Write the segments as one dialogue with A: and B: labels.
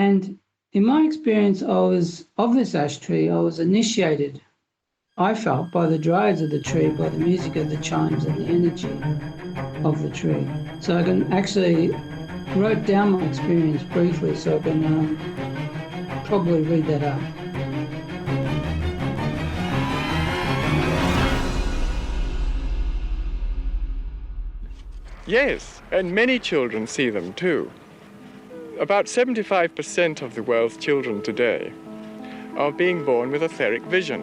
A: And in my experience, of this ash tree, I was initiated, I felt, by the dryads of the tree, by the music of the chimes and the energy of the tree. So I can actually wrote down my experience briefly, so I can probably read that out.
B: Yes, and many children see them too. About 75% of the world's children today are being born with etheric vision.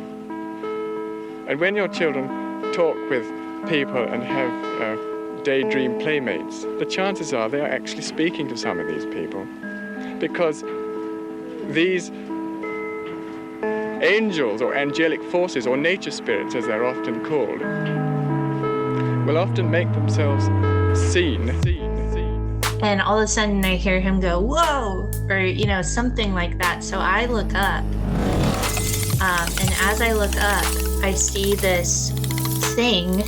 B: And when your children talk with people and have daydream playmates, the chances are they are actually speaking to some of these people, because these angels or angelic forces or nature spirits, as they're often called, will often make themselves seen.
C: And all of a sudden I hear him go, whoa, or, something like that. So I look up, and as I look up, I see this thing.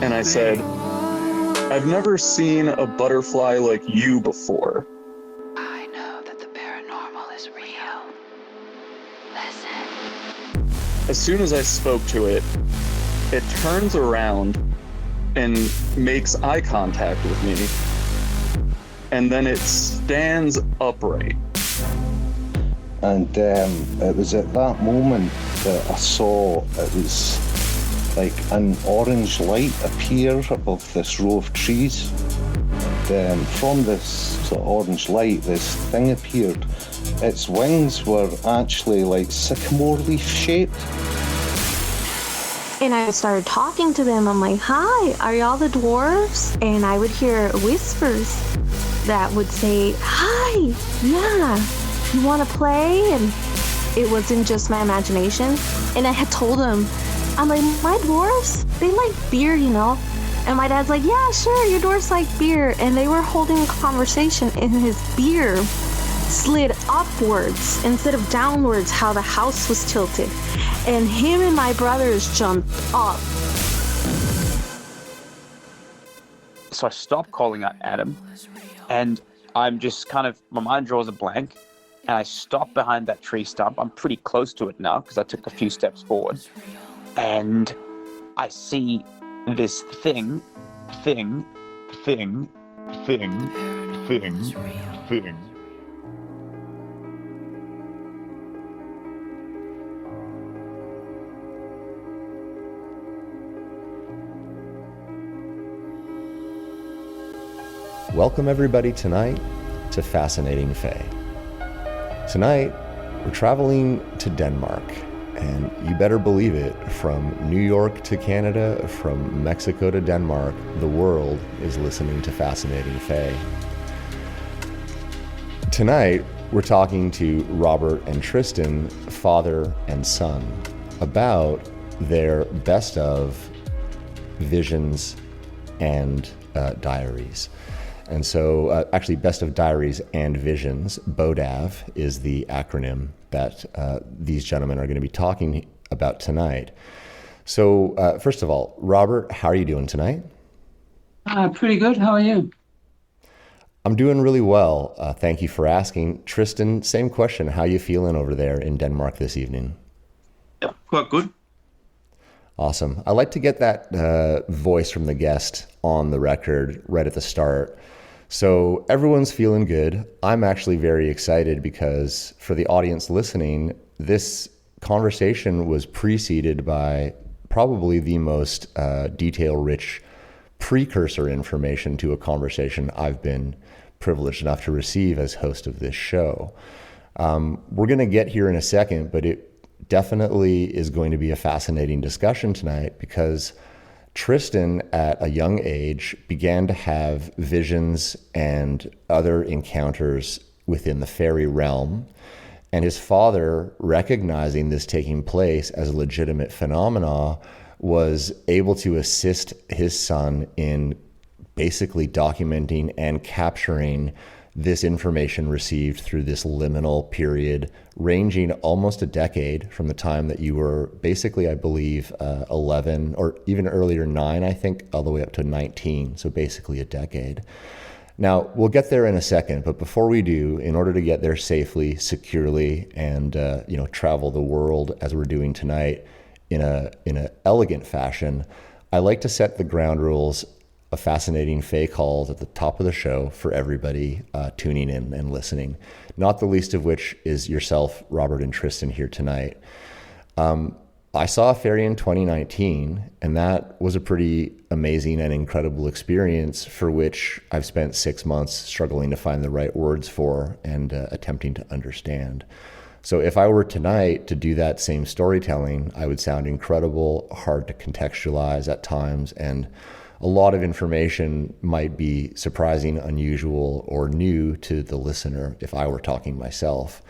D: And I said, I've never seen a butterfly like you before.
E: I know that the paranormal is real. Listen.
D: As soon as I spoke to it, it turns around and makes eye contact with me. And then it stands upright.
F: And it was at that moment that I saw it was like an orange light appear above this row of trees. And from this sort of orange light, this thing appeared. Its wings were actually like sycamore leaf shaped.
G: And I started talking to them. I'm like, hi, are y'all the dwarves? And I would hear whispers that would say, hi, yeah, you want to play? And it wasn't just my imagination. And I had told them, I'm like, my dwarves, they like beer, And my dad's like, yeah, sure, your dwarves like beer. And they were holding a conversation, and his beer slid upwards instead of downwards, how the house was tilted. And him and my brothers jumped up.
H: So I stopped calling out Adam, and I'm just my mind draws a blank, and I stop behind that tree stump. I'm pretty close to it now because I took a few steps forward, and I see this thing.
I: Welcome everybody tonight to Fascinating Fae. Tonight, we're traveling to Denmark, and you better believe it, from New York to Canada, from Mexico to Denmark, the world is listening to Fascinating Fae. Tonight, we're talking to Robert and Tristan, father and son, about their best of visions and diaries. And so, actually, Best of Diaries and Visions, BODAV, is the acronym that these gentlemen are going to be talking about tonight. So, first of all, Robert, how are you doing tonight?
A: Pretty good. How are you?
I: I'm doing really well. Thank you for asking. Tristan, same question. How are you feeling over there in Denmark this evening?
J: Yeah, quite good.
I: Awesome. I like to get that voice from the guest on the record right at the start. So everyone's feeling good. I'm actually very excited because for the audience listening, this conversation was preceded by probably the most detail-rich precursor information to a conversation I've been privileged enough to receive as host of this show. We're going to get here in a second, but it definitely is going to be a fascinating discussion tonight because Tristan, at a young age, began to have visions and other encounters within the fairy realm. And his father, recognizing this taking place as a legitimate phenomena, was able to assist his son in basically documenting and capturing this information received through this liminal period, ranging almost a decade from the time that you were basically, I believe, 11 or even earlier 9, I think, all the way up to 19. So basically a decade. Now, we'll get there in a second, but before we do, in order to get there safely, securely, and travel the world as we're doing tonight in a elegant fashion, I like to set the ground rules of Fascinating Fae calls at the top of the show for everybody tuning in and listening, not the least of which is yourself, Robert and Tristan, here tonight. I saw a fairy in 2019, and that was a pretty amazing and incredible experience for which I've spent 6 months struggling to find the right words for and attempting to understand. So if I were tonight to do that same storytelling, I would sound incredible, hard to contextualize at times, and a lot of information might be surprising, unusual, or new to the listener if I were talking myself.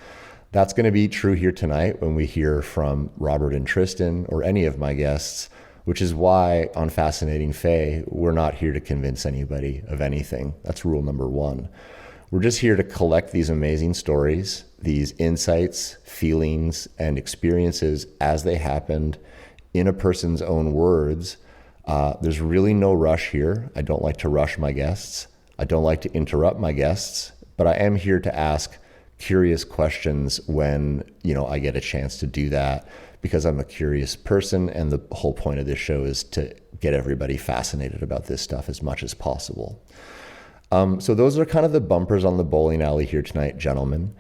I: That's going to be true here tonight when we hear from Robert and Tristan or any of my guests, which is why on Fascinating Fae, we're not here to convince anybody of anything. That's rule number one. We're just here to collect these amazing stories, these insights, feelings, and experiences as they happened in a person's own words. There's really no rush here. I don't like to rush my guests. I don't like to interrupt my guests, but I am here to ask curious questions when, I get a chance to do that, because I'm a curious person, and the whole point of this show is to get everybody fascinated about this stuff as much as possible. So those are kind of the bumpers on the bowling alley here tonight, gentlemen.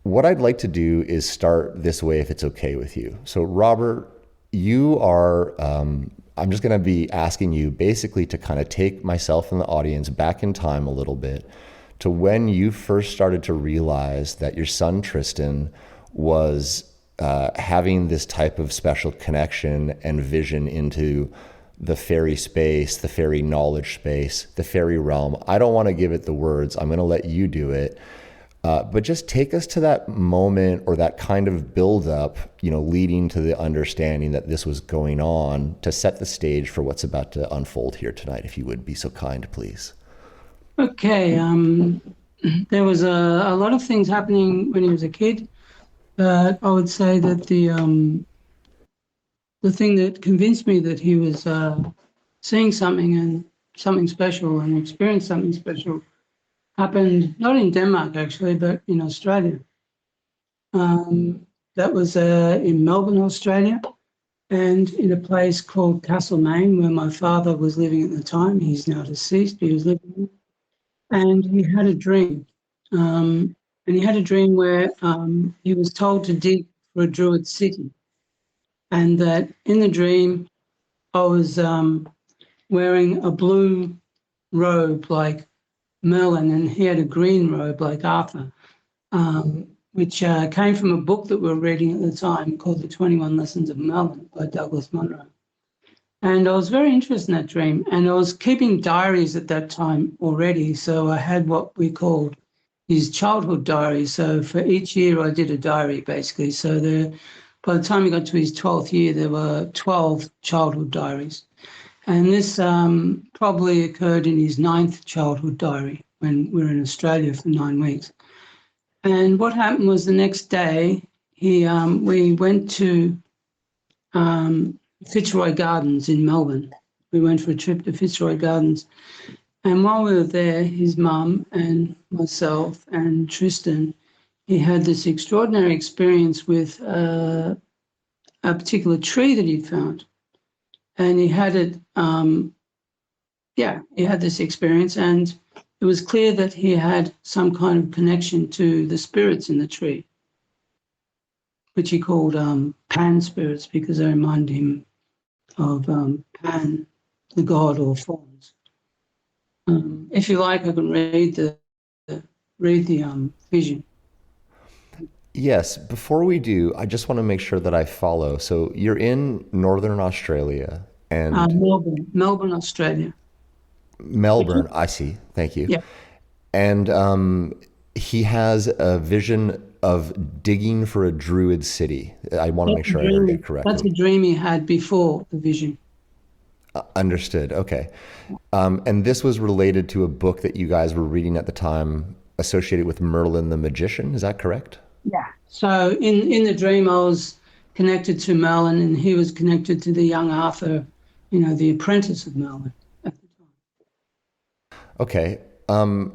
I: What I'd like to do is start this way, if it's okay with you. So Robert, you are, I'm just going to be asking you basically to kind of take myself and the audience back in time a little bit to when you first started to realize that your son Tristan was having this type of special connection and vision into the fairy space, the fairy knowledge space, the fairy realm. I don't want to give it the words. I'm going to let you do it. But just take us to that moment or that kind of buildup, leading to the understanding that this was going on to set the stage for what's about to unfold here tonight, if you would be so kind, please.
A: Okay. There was a lot of things happening when he was a kid, but I would say that the thing that convinced me that he was seeing something special and experienced something special happened not in Denmark actually, but in Australia. That was in Melbourne, Australia, and in a place called Castlemaine, where my father was living at the time. He's now deceased, but he was living. And he had a dream. And he had a dream where he was told to dig for a druid city. And that in the dream, I was wearing a blue robe like Merlin, and he had a green robe like Arthur, which came from a book that we were reading at the time called The 21 Lessons of Merlin by Douglas Munro. And I was very interested in that dream, and I was keeping diaries at that time already. So I had what we called his childhood diaries. So for each year I did a diary basically. So by the time he got to his 12th year, there were 12 childhood diaries. And this probably occurred in his 9th childhood diary when we were in Australia for 9 weeks. And what happened was the next day, we went to Fitzroy Gardens in Melbourne. We went for a trip to Fitzroy Gardens. And while we were there, his mum and myself and Tristan, he had this extraordinary experience with a particular tree that he'd found. And he had it, he had this experience, and it was clear that he had some kind of connection to the spirits in the tree, which he called Pan spirits, because they remind him of Pan, the god or fauns. If you like, I can read the vision.
I: Yes. Before we do, I just want to make sure that I follow. So you're in Northern Australia and
A: Melbourne, Australia.
I: Melbourne. I see. Thank you.
A: Yeah.
I: And he has a vision of digging for a druid city. I want to make sure I heard you correctly.
A: That's a dream he had before the vision.
I: Understood. Okay. And this was related to a book that you guys were reading at the time associated with Merlin the Magician. Is that correct?
A: Yeah. So in the dream, I was connected to Merlin, and he was connected to the young Arthur, the apprentice of Merlin at the time.
I: Okay. And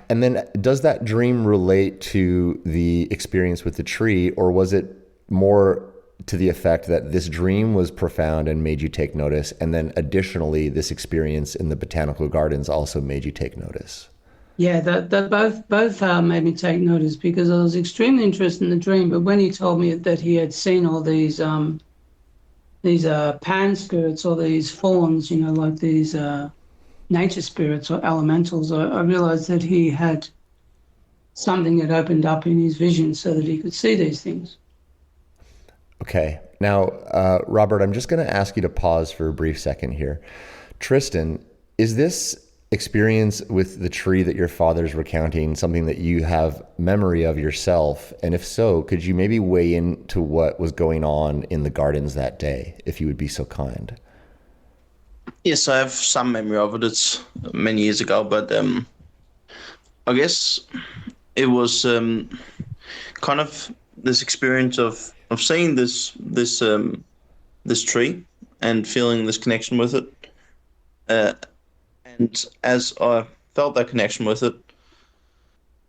I: then does that dream relate to the experience with the tree, or was it more to the effect that this dream was profound and made you take notice, and then additionally this experience in the botanical gardens also made you take notice?
A: Yeah, that both made me take notice, because I was extremely interested in the dream. But when he told me that he had seen all these pan spirits, or these fawns, like these nature spirits or elementals, I realized that he had something that opened up in his vision so that he could see these things.
I: Okay. Now, Robert, I'm just going to ask you to pause for a brief second here. Tristan, is this experience with the tree that your father's recounting something that you have memory of yourself? And if so, could you maybe weigh into what was going on in the gardens that day, if you would be so kind?
J: Yes, I have some memory of it. It's many years ago, but I guess it was kind of this experience of seeing this tree and feeling this connection with it. And as I felt that connection with it,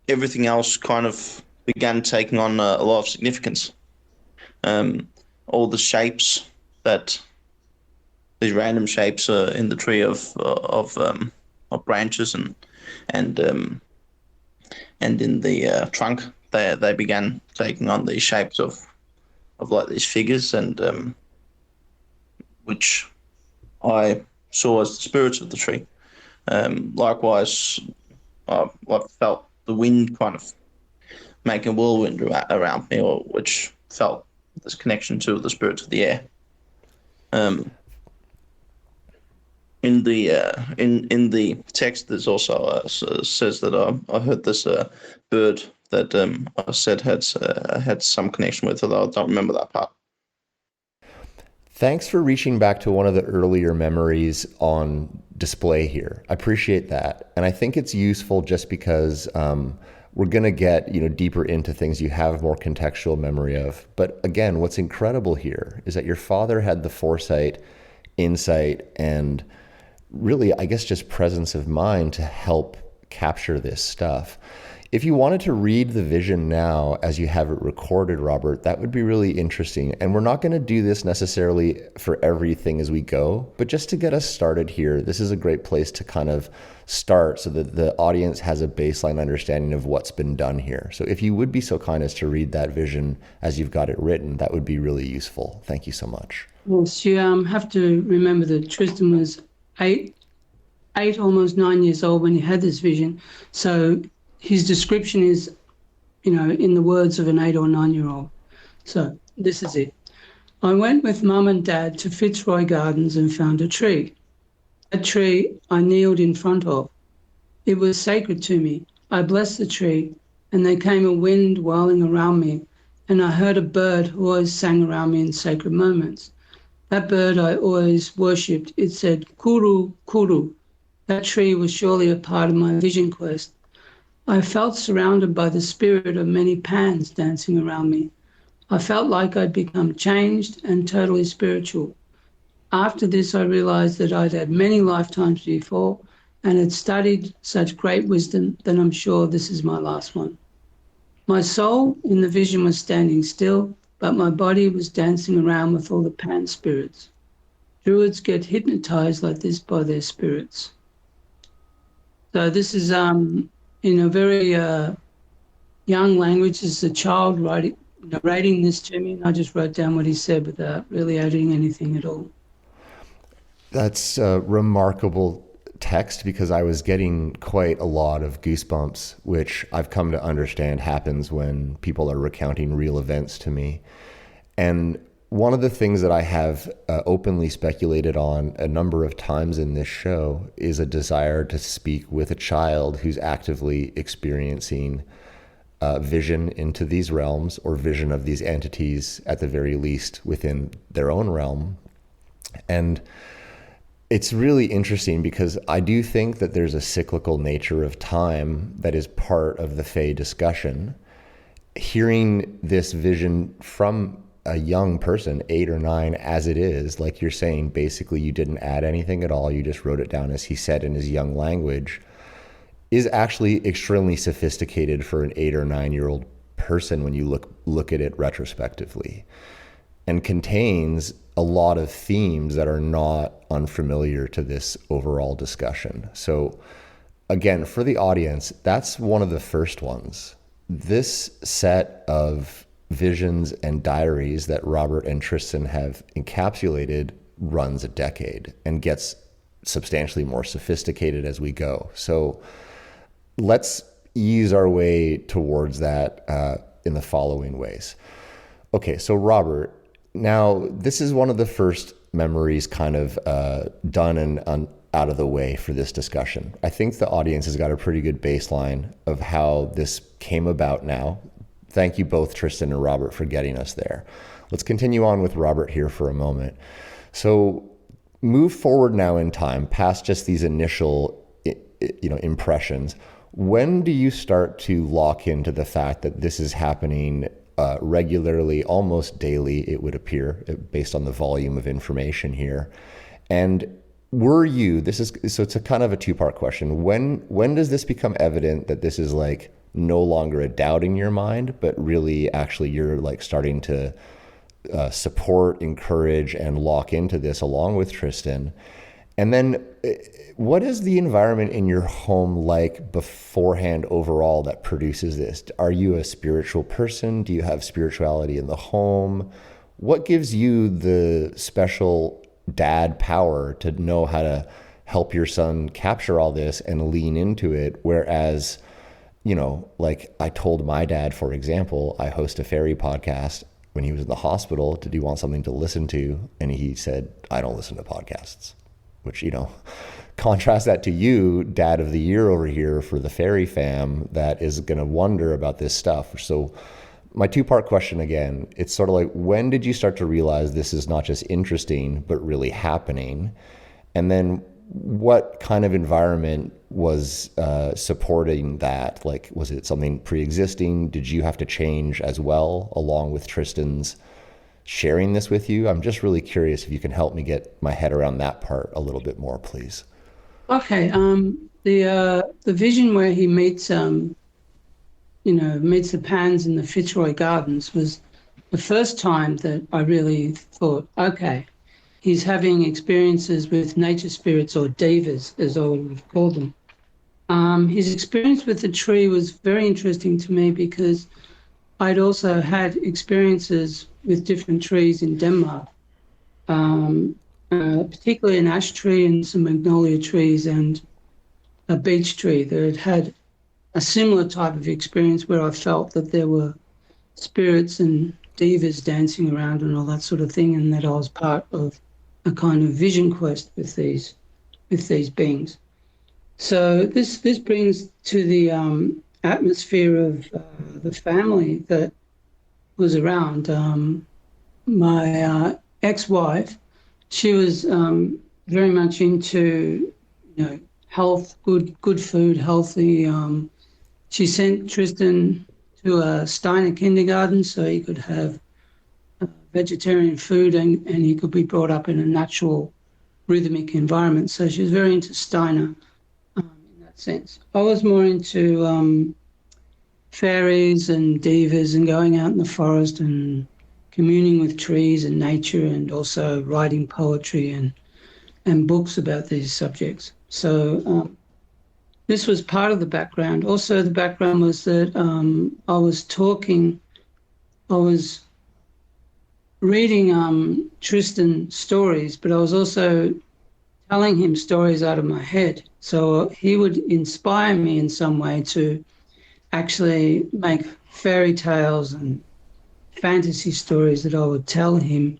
J: everything else kind of began taking on a lot of significance. All the shapes these random shapes in the tree of branches and in the trunk, they began taking on these shapes of like these figures, and which I saw as the spirits of the tree. Likewise, I felt the wind kind of making a whirlwind around me, which felt this connection to the spirits of the air. In the text, there's also says that I heard this bird that I said had some connection with, although I don't remember that part.
I: Thanks for reaching back to one of the earlier memories on display here. I appreciate that. And I think it's useful just because we're going to get deeper into things you have more contextual memory of. But again, what's incredible here is that your father had the foresight, insight, and really, I guess, just presence of mind to help capture this stuff. If you wanted to read the vision now as you have it recorded, Robert, that would be really interesting. And we're not going to do this necessarily for everything as we go, but just to get us started here, this is a great place to kind of start so that the audience has a baseline understanding of what's been done here. So if you would be so kind as to read that vision as you've got it written, that would be really useful. Thank you so much.
A: Yes, you have to remember that Tristan was eight, almost 9 years old when he had this vision. So his description is, in the words of an 8 or 9 year old. So this is it. I went with Mum and Dad to Fitzroy Gardens and found a tree. A tree I kneeled in front of. It was sacred to me. I blessed the tree, and there came a wind whirling around me, and I heard a bird who always sang around me in sacred moments. That bird I always worshipped. It said, Kuru, Kuru. That tree was surely a part of my vision quest. I felt surrounded by the spirit of many pans dancing around me. I felt like I'd become changed and totally spiritual. After this, I realized that I'd had many lifetimes before and had studied such great wisdom that I'm sure this is my last one. My soul in the vision was standing still, but my body was dancing around with all the pan spirits. Druids get hypnotized like this by their spirits. So this is in a very young language. This is a child narrating this to me, and I just wrote down what he said without really adding anything at all.
I: That's a remarkable text, because I was getting quite a lot of goosebumps, which I've come to understand happens when people are recounting real events to me. And one of the things that I have openly speculated on a number of times in this show is a desire to speak with a child who's actively experiencing vision into these realms, or vision of these entities at the very least within their own realm. And it's really interesting because I do think that there's a cyclical nature of time that is part of the Fae discussion. Hearing this vision from a young person, 8 or 9, as it is, like you're saying, basically you didn't add anything at all. You just wrote it down as he said in his young language. is actually extremely sophisticated for an 8 or 9-year-old person when you look at it retrospectively, and contains a lot of themes that are not unfamiliar to this overall discussion. So again, for the audience, that's one of the first ones. This set of visions and diaries that Robert and Tristan have encapsulated runs a decade and gets substantially more sophisticated as we go. So let's ease our way towards that in the following ways. Okay, so Robert, now this is one of the first memories kind of done and out of the way for this discussion. I think the audience has got a pretty good baseline of how this came about now. Thank you both, Tristan and Robert, for getting us there. Let's continue on with Robert here for a moment. So move forward now in time, past just these initial impressions. When do you start to lock into the fact that this is happening regularly, almost daily, it would appear, based on the volume of information here? And were you, so it's a kind of a two-part question. When does this become evident that this is like no longer a doubt in your mind, but really actually you're like starting to support, encourage, and lock into this along with Tristan? And then what is the environment in your home like beforehand overall that produces this? Are you a spiritual person? Do you have spirituality in the home? What gives you the special dad power to know how to help your son capture all this and lean into it? Whereas, like I told my dad, for example, I host a fairy podcast when he was in the hospital. Did he want something to listen to? And he said, I don't listen to podcasts. Which, contrast that to you, dad of the year over here for the fairy fam that is going to wonder about this stuff. So my two-part question again, it's sort of like, when did you start to realize this is not just interesting, but really happening? And then what kind of environment was supporting that? Like, was it something pre-existing? Did you have to change as well, along with Tristan's sharing this with you? I'm just really curious if you can help me get my head around that part a little bit more, please.
A: Okay. The vision where he meets the Pans in the Fitzroy Gardens was the first time that I really thought, okay, he's having experiences with nature spirits, or devas, as I would have called them. His experience with the tree was very interesting to me because I'd also had experiences with different trees in Denmark, particularly an ash tree and some magnolia trees and a beech tree that had a similar type of experience where I felt that there were spirits and devas dancing around and all that sort of thing, and that I was part of a kind of vision quest with these beings. So this brings to the atmosphere of the family that was around. My ex-wife, she was very much into health, good food, healthy. She sent Tristan to a Steiner kindergarten so he could have vegetarian food and he could be brought up in a natural rhythmic environment. So she was very into Steiner in that sense. I was more into fairies and devas and going out in the forest and communing with trees and nature, and also writing poetry and books about these subjects. So this was part of the background. Also, the background was that I was reading Tristan stories, but I was also telling him stories out of my head. So he would inspire me in some way to actually make fairy tales and fantasy stories that I would tell him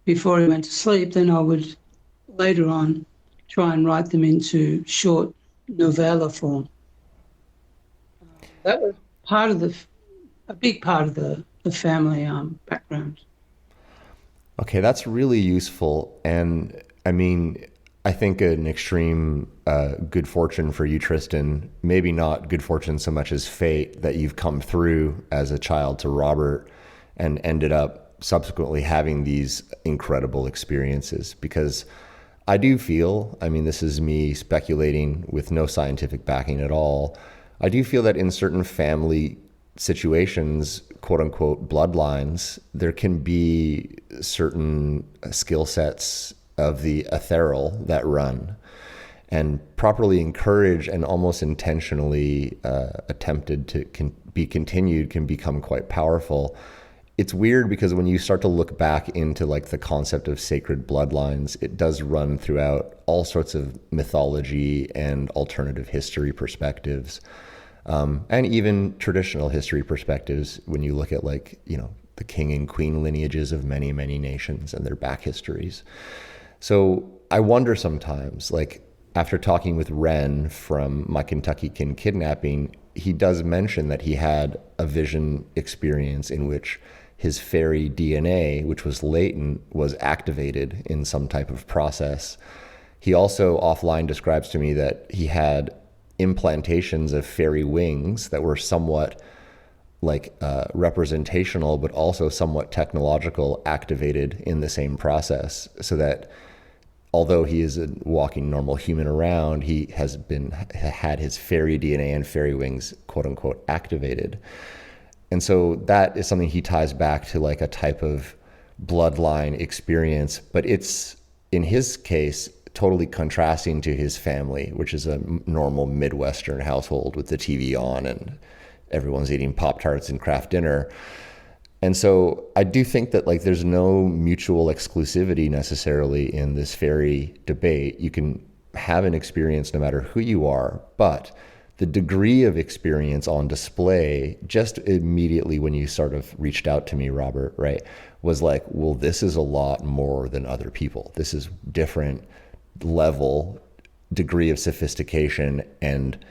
A: before he went to sleep. Then I would later on try and write them into short novella form. That was a big part of the family background.
I: Okay, that's really useful. And I mean, I think an extreme good fortune for you, Tristan, maybe not good fortune so much as fate, that you've come through as a child to Robert and ended up subsequently having these incredible experiences. Because I do feel, I mean, this is me speculating with no scientific backing at all. I do feel that in certain family situations, quote unquote, bloodlines, there can be certain skill sets of the ethereal that run, and properly encouraged and almost intentionally attempted to be continued can become quite powerful. It's weird because when you start to look back into like the concept of sacred bloodlines, it does run throughout all sorts of mythology and alternative history perspectives, and even traditional history perspectives. When you look at like, you know, the king and queen lineages of many, many nations and their back histories. So I wonder sometimes, like after talking with Ren from My Kentucky Kin Kidnapping, he does mention that he had a vision experience in which his fairy DNA, which was latent, was activated in some type of process. He also offline describes to me that he had implantations of fairy wings that were somewhat like representational, but also somewhat technological, activated in the same process, so that although he is a walking normal human around, he has had his fairy DNA and fairy wings, quote unquote, activated. And so that is something he ties back to like a type of bloodline experience, but it's, in his case, totally contrasting to his family, which is a normal Midwestern household with the TV on and everyone's eating Pop-Tarts and craft dinner. And so I do think that like there's no mutual exclusivity necessarily in this fairy debate. You can have an experience no matter who you are, but the degree of experience on display just immediately when you sort of reached out to me, Robert, right, was like, well, this is a lot more than other people. This is different level, degree of sophistication and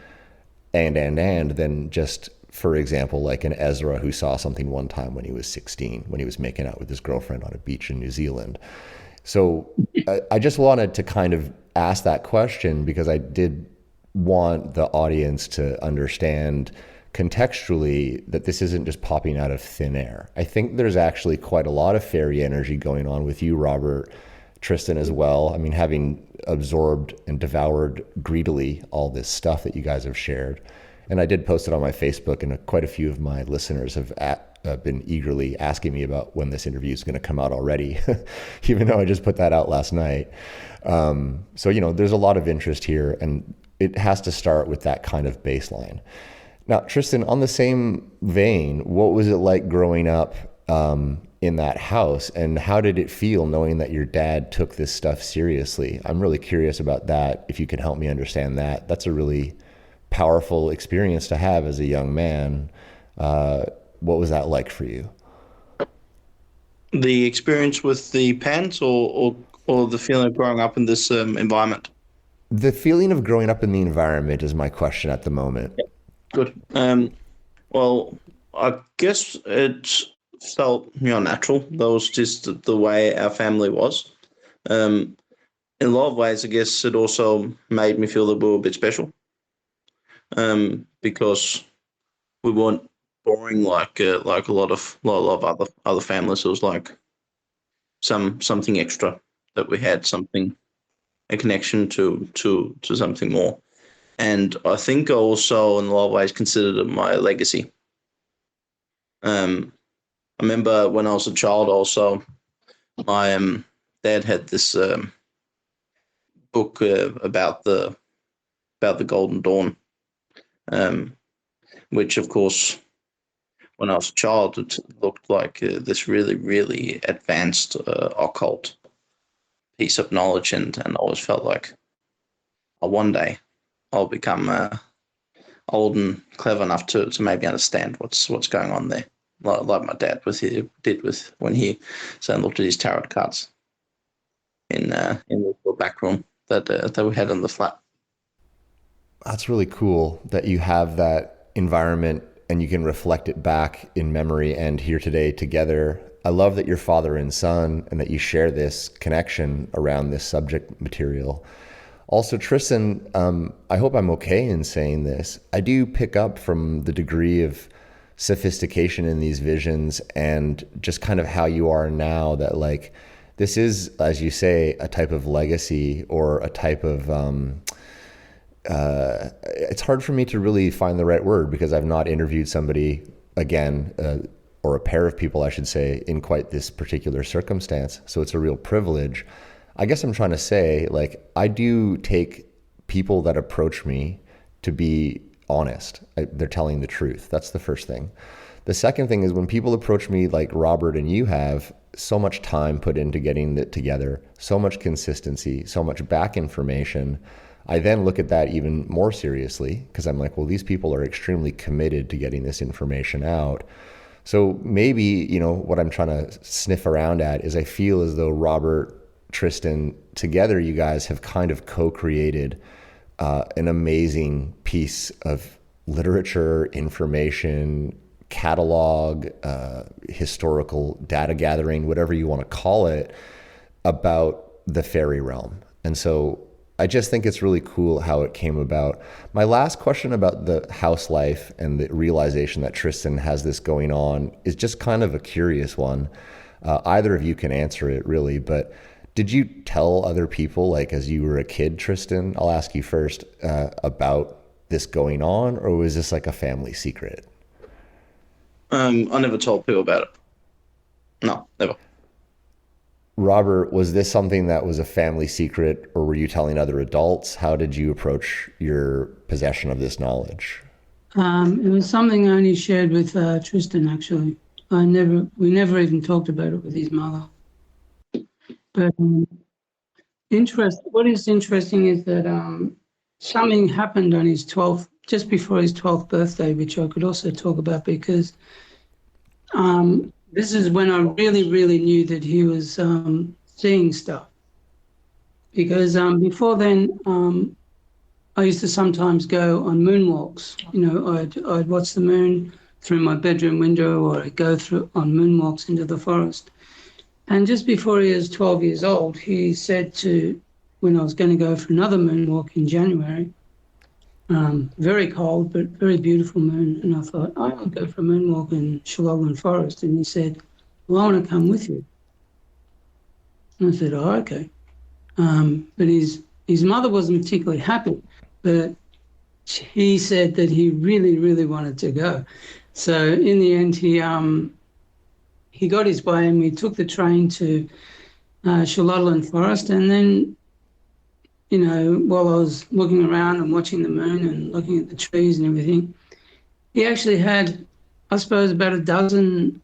I: than just, for example, like an Ezra who saw something one time when he was 16, when he was making out with his girlfriend on a beach in New Zealand. So I just wanted to kind of ask that question because I did want the audience to understand contextually that this isn't just popping out of thin air. I think there's actually quite a lot of fairy energy going on with you, Robert, Tristan as well. I mean, having absorbed and devoured greedily all this stuff that you guys have shared. And I did post it on my Facebook, and quite a few of my listeners have been eagerly asking me about when this interview is going to come out already, even though I just put that out last night. So, you know, there's a lot of interest here, and it has to start with that kind of baseline. Now, Tristan, on the same vein, what was it like growing up in that house, and how did it feel knowing that your dad took this stuff seriously? I'm really curious about that. If you can help me understand that, that's a really powerful experience to have as a young man. What was that like for you?
J: The experience with the pants, or the feeling of growing up in this environment?
I: The feeling of growing up in the environment is my question at the moment.
J: Yeah. Good. Well, I guess it felt, natural. That was just the way our family was. In a lot of ways, I guess it also made me feel that we were a bit special. Because we weren't boring like a lot of other families. It was like something extra that we had, a connection to something more. And I think I also, in a lot of ways, considered it my legacy. I remember when I was a child, also, my dad had this book about the Golden Dawn. Which, of course, when I was a child, it looked like this really, really advanced occult piece of knowledge, and I always felt like one day I'll become old and clever enough to maybe understand what's going on there, like my dad did when he looked at his tarot cards in the little back room that we had in the flat.
I: That's really cool that you have that environment and you can reflect it back in memory and here today together. I love that you're father and son and that you share this connection around this subject material. Also, Tristan, I hope I'm okay in saying this. I do pick up from the degree of sophistication in these visions and just kind of how you are now, that like this is, as you say, a type of legacy or a type of, it's hard for me to really find the right word because I've not interviewed somebody again, or a pair of people, I should say, in quite this particular circumstance. So it's a real privilege. I guess I'm trying to say, like, I do take people that approach me to be honest. They're telling the truth. That's the first thing. The second thing is when people approach me like Robert and you have, so much time put into getting it together, so much consistency, so much back information, I then look at that even more seriously because I'm like, well, these people are extremely committed to getting this information out. So maybe, you know, what I'm trying to sniff around at is I feel as though Robert, Tristan, together you guys have kind of co-created an amazing piece of literature, information, catalog, historical data gathering, whatever you want to call it, about the fairy realm. And so I just think it's really cool how it came about. My last question about the house life and the realization that Tristan has this going on is just kind of a curious one. Either of you can answer it really, but did you tell other people, like as you were a kid, Tristan, I'll ask you first, about this going on, or was this like a family secret?
J: I never told people about it. No, never.
I: Robert, was this something that was a family secret, or were you telling other adults? How did you approach your possession of this knowledge?
A: It was something I only shared with Tristan, actually. We never even talked about it with his mother. But what is interesting is that something happened on his 12th, just before his 12th birthday, which I could also talk about because this is when I really, really knew that he was seeing stuff. Because before then, I used to sometimes go on moonwalks. You know, I'd watch the moon through my bedroom window, or I'd go on moonwalks into the forest. And just before he was 12 years old, he said when I was going to go for another moonwalk in January, very cold, but very beautiful moon. And I thought, I'll go for a moonwalk in Shillelagh Forest. And he said, well, I want to come with you. And I said, oh, okay. But his mother wasn't particularly happy, but he said that he really, really wanted to go. So in the end, he got his way and we took the train to Shillelagh Forest. And then, you know, while I was looking around and watching the moon and looking at the trees and everything, he actually had, I suppose, about a dozen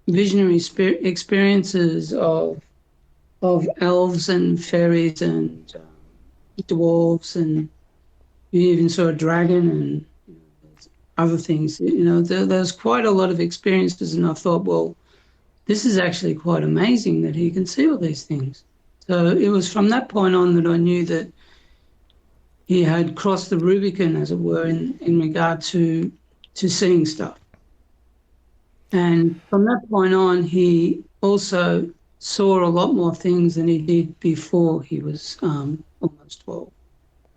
A: visionary experiences of elves and fairies and dwarves, and you even saw a dragon and other things. You know, there's quite a lot of experiences, and I thought, well, this is actually quite amazing that he can see all these things. So it was from that point on that I knew that he had crossed the Rubicon, as it were, in regard to seeing stuff. And from that point on, he also saw a lot more things than he did before he was almost 12.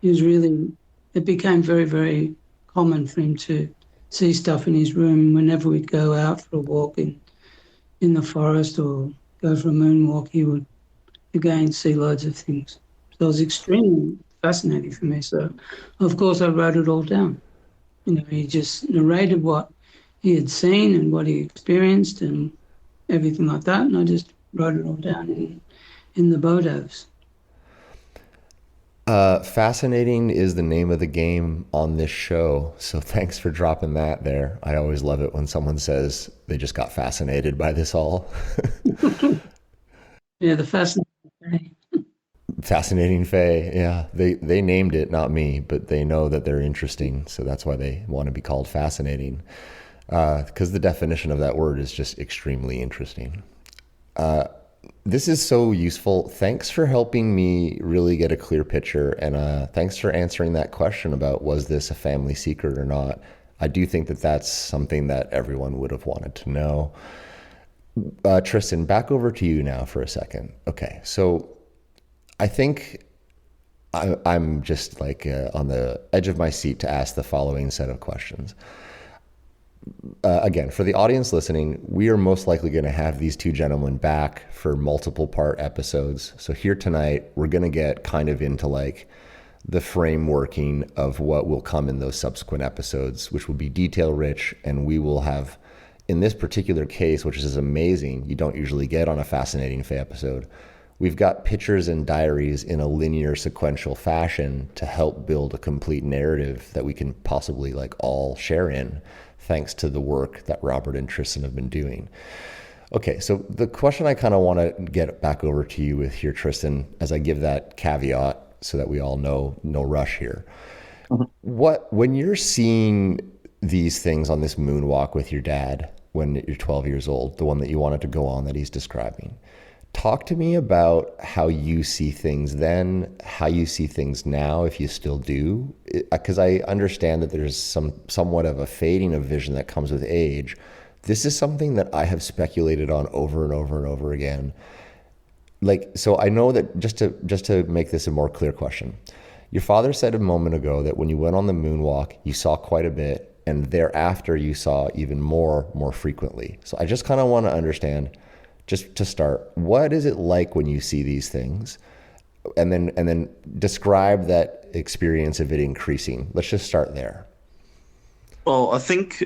A: It became very, very common for him to see stuff in his room whenever we'd go out for a walk in the forest or go for a moonwalk. He would again see loads of things. So it was extremely fascinating for me. So of course I wrote it all down. You know, he just narrated what he had seen and what he experienced and everything like that, and I just wrote it all down in the Bodavs.
I: Fascinating is the name of the game on this show, so thanks for dropping that there. I always love it when someone says they just got fascinated by this all.
A: Yeah, the Fascinating Fae.
I: Fascinating Fae, yeah. They named it, not me, but they know that they're interesting, so that's why they want to be called fascinating. Because the definition of that word is just extremely interesting. This is so useful. Thanks for helping me really get a clear picture, and thanks for answering that question about was this a family secret or not. I do think that that's something that everyone would have wanted to know. Tristan, back over to you now for a second. Okay, so I think I'm just like on the edge of my seat to ask the following set of questions. again, for the audience listening, we are most likely going to have these two gentlemen back for multiple part episodes. So here tonight, we're going to get kind of into like the frameworking of what will come in those subsequent episodes, which will be detail rich. And we will have, in this particular case, which is amazing, you don't usually get on a Fascinating Fae episode, we've got pictures and diaries in a linear sequential fashion to help build a complete narrative that we can possibly like all share in, thanks to the work that Robert and Tristan have been doing. Okay, so the question I kind of want to get back over to you with here, Tristan, as I give that caveat so that we all know no rush here. When you're seeing these things on this moonwalk with your dad when you're 12 years old, the one that you wanted to go on that he's describing, talk to me about how you see things then, how you see things now, if you still do, because I understand that there's somewhat of a fading of vision that comes with age. This is something that I have speculated on over and over and over again. Like, so I know that just to make this a more clear question, your father said a moment ago that when you went on the moonwalk, you saw quite a bit, and thereafter you saw even more frequently. So I just kind of want to understand, just to start, what is it like when you see these things? And then describe that experience of it increasing. Let's just start there.
J: Well, I think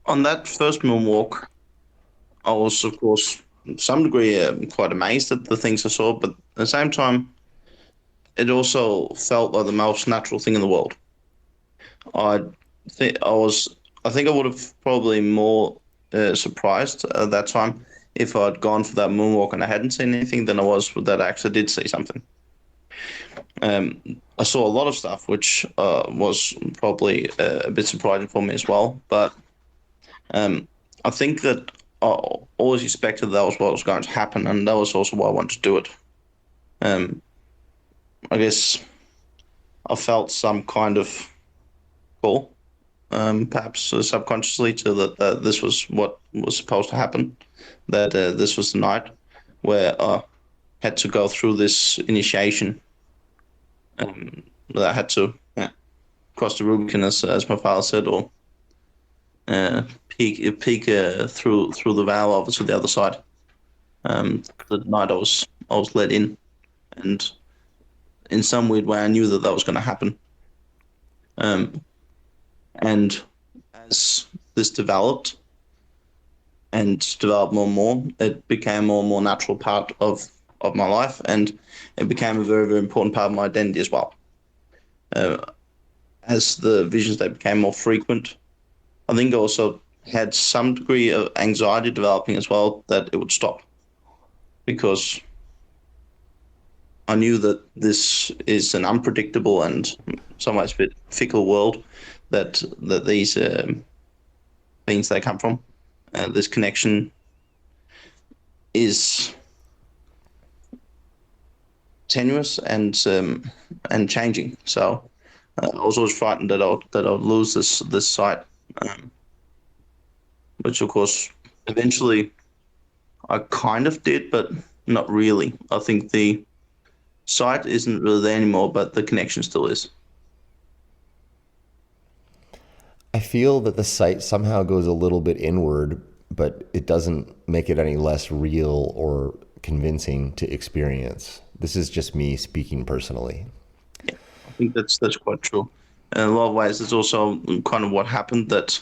J: on that first moonwalk, I was, of course, to some degree, quite amazed at the things I saw, but at the same time, it also felt like the most natural thing in the world. I think I would have probably more surprised at that time if I'd gone for that moonwalk and I hadn't seen anything than I was that I actually did see something. I saw a lot of stuff, which was probably a bit surprising for me as well. But I think that I always expected that was what was going to happen, and that was also why I wanted to do it. I guess I felt some kind of call, perhaps subconsciously, to that this was what was supposed to happen, that this was the night where I had to go through this initiation. That I had to cross the Rubicon, as my father said, or peek through the veil over to the other side. The night I was let in, and in some weird way I knew that was going to happen. And as this developed and developed more and more, it became more and more natural part of my life, and it became a very, very important part of my identity as well. As the visions, they became more frequent, I think I also had some degree of anxiety developing as well, that it would stop, because I knew that this is an unpredictable and in some ways a bit fickle world that these things they come from. This connection is tenuous and changing. So I was always frightened that I would lose this sight, which of course eventually I kind of did, but not really. I think the sight isn't really there anymore, but the connection still is.
I: I feel that the sight somehow goes a little bit inward, but it doesn't make it any less real or convincing to experience. This is just me speaking personally.
J: Yeah, I think that's quite true. In a lot of ways, it's also kind of what happened, that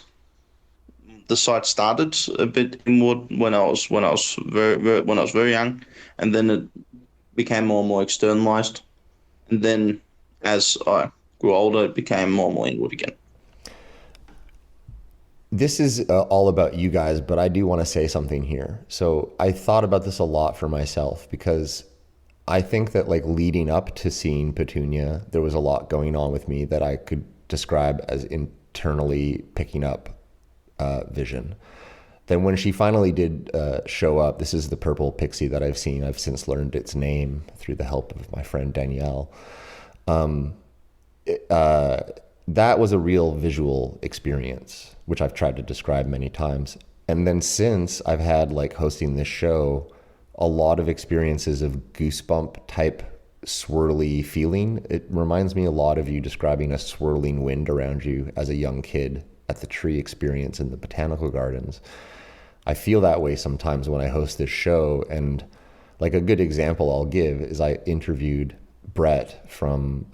J: the sight started a bit inward when I was very young, and then it became more and more externalized, and then as I grew older, it became more and more inward again.
I: This is all about you guys, but I do want to say something here. So I thought about this a lot for myself, because I think that like leading up to seeing Petunia, there was a lot going on with me that I could describe as internally picking up vision. Then when she finally did show up, this is the purple pixie that I've seen. I've since learned its name through the help of my friend Danielle. That was a real visual experience, which I've tried to describe many times. And then since I've had, like, hosting this show, a lot of experiences of goosebump type swirly feeling. It reminds me a lot of you describing a swirling wind around you as a young kid at the tree experience in the botanical gardens. I feel that way sometimes when I host this show. And like a good example I'll give is I interviewed Brett from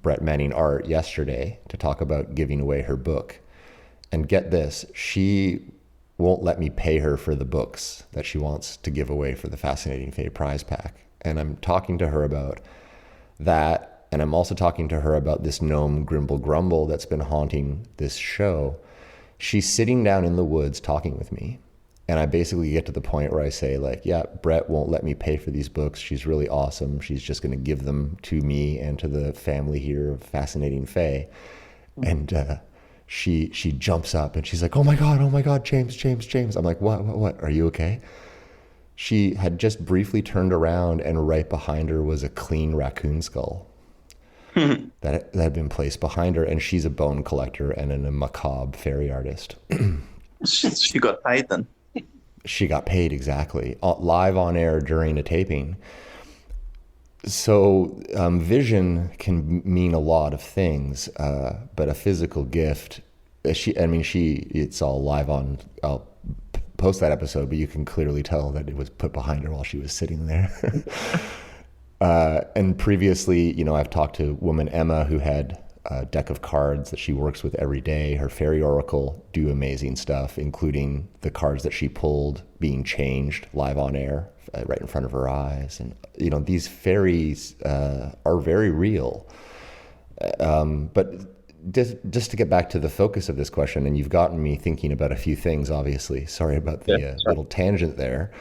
I: Brett Manning Art yesterday to talk about giving away her book. And get this, she won't let me pay her for the books that she wants to give away for the Fascinating Fae prize pack. And I'm talking to her about that. And I'm also talking to her about this gnome Grimble Grumble that's been haunting this show. She's sitting down in the woods talking with me. And I basically get to the point where I say, like, yeah, Brett won't let me pay for these books. She's really awesome. She's just going to give them to me and to the family here of Fascinating Fae. And she jumps up and she's like, oh my God, James. I'm like, what? Are you okay? She had just briefly turned around and right behind her was a clean raccoon skull that had been placed behind her. And she's a bone collector and a macabre fairy artist.
J: She got paid then.
I: She got paid, exactly. Live on air during a taping. So vision can mean a lot of things, but a physical gift, it's all live on, I'll post that episode, but you can clearly tell that it was put behind her while she was sitting there. And previously, I've talked to woman Emma who had a deck of cards that she works with every day. Her fairy oracle do amazing stuff, including the cards that she pulled being changed live on air right in front of her eyes. And these fairies are very real. But just to get back to the focus of this question, and you've gotten me thinking about a few things, obviously. Sorry about the little tangent there.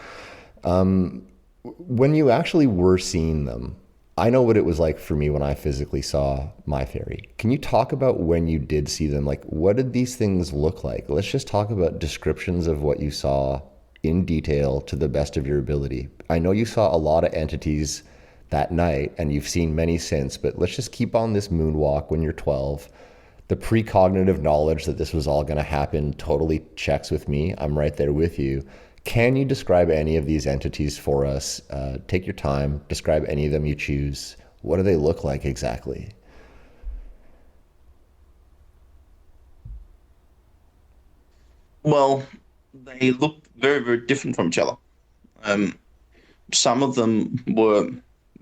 I: When you actually were seeing them, I know what it was like for me when I physically saw my fairy. Can you talk about when you did see them? Like, what did these things look like? Let's just talk about descriptions of what you saw in detail to the best of your ability. I know you saw a lot of entities that night and you've seen many since, but let's just keep on this moonwalk when you're 12. The precognitive knowledge that this was all going to happen totally checks with me. I'm right there with you. Can you describe any of these entities for us? Take your time, describe any of them you choose. What do they look like exactly?
J: Well, they look very, very different from each other. Some of them were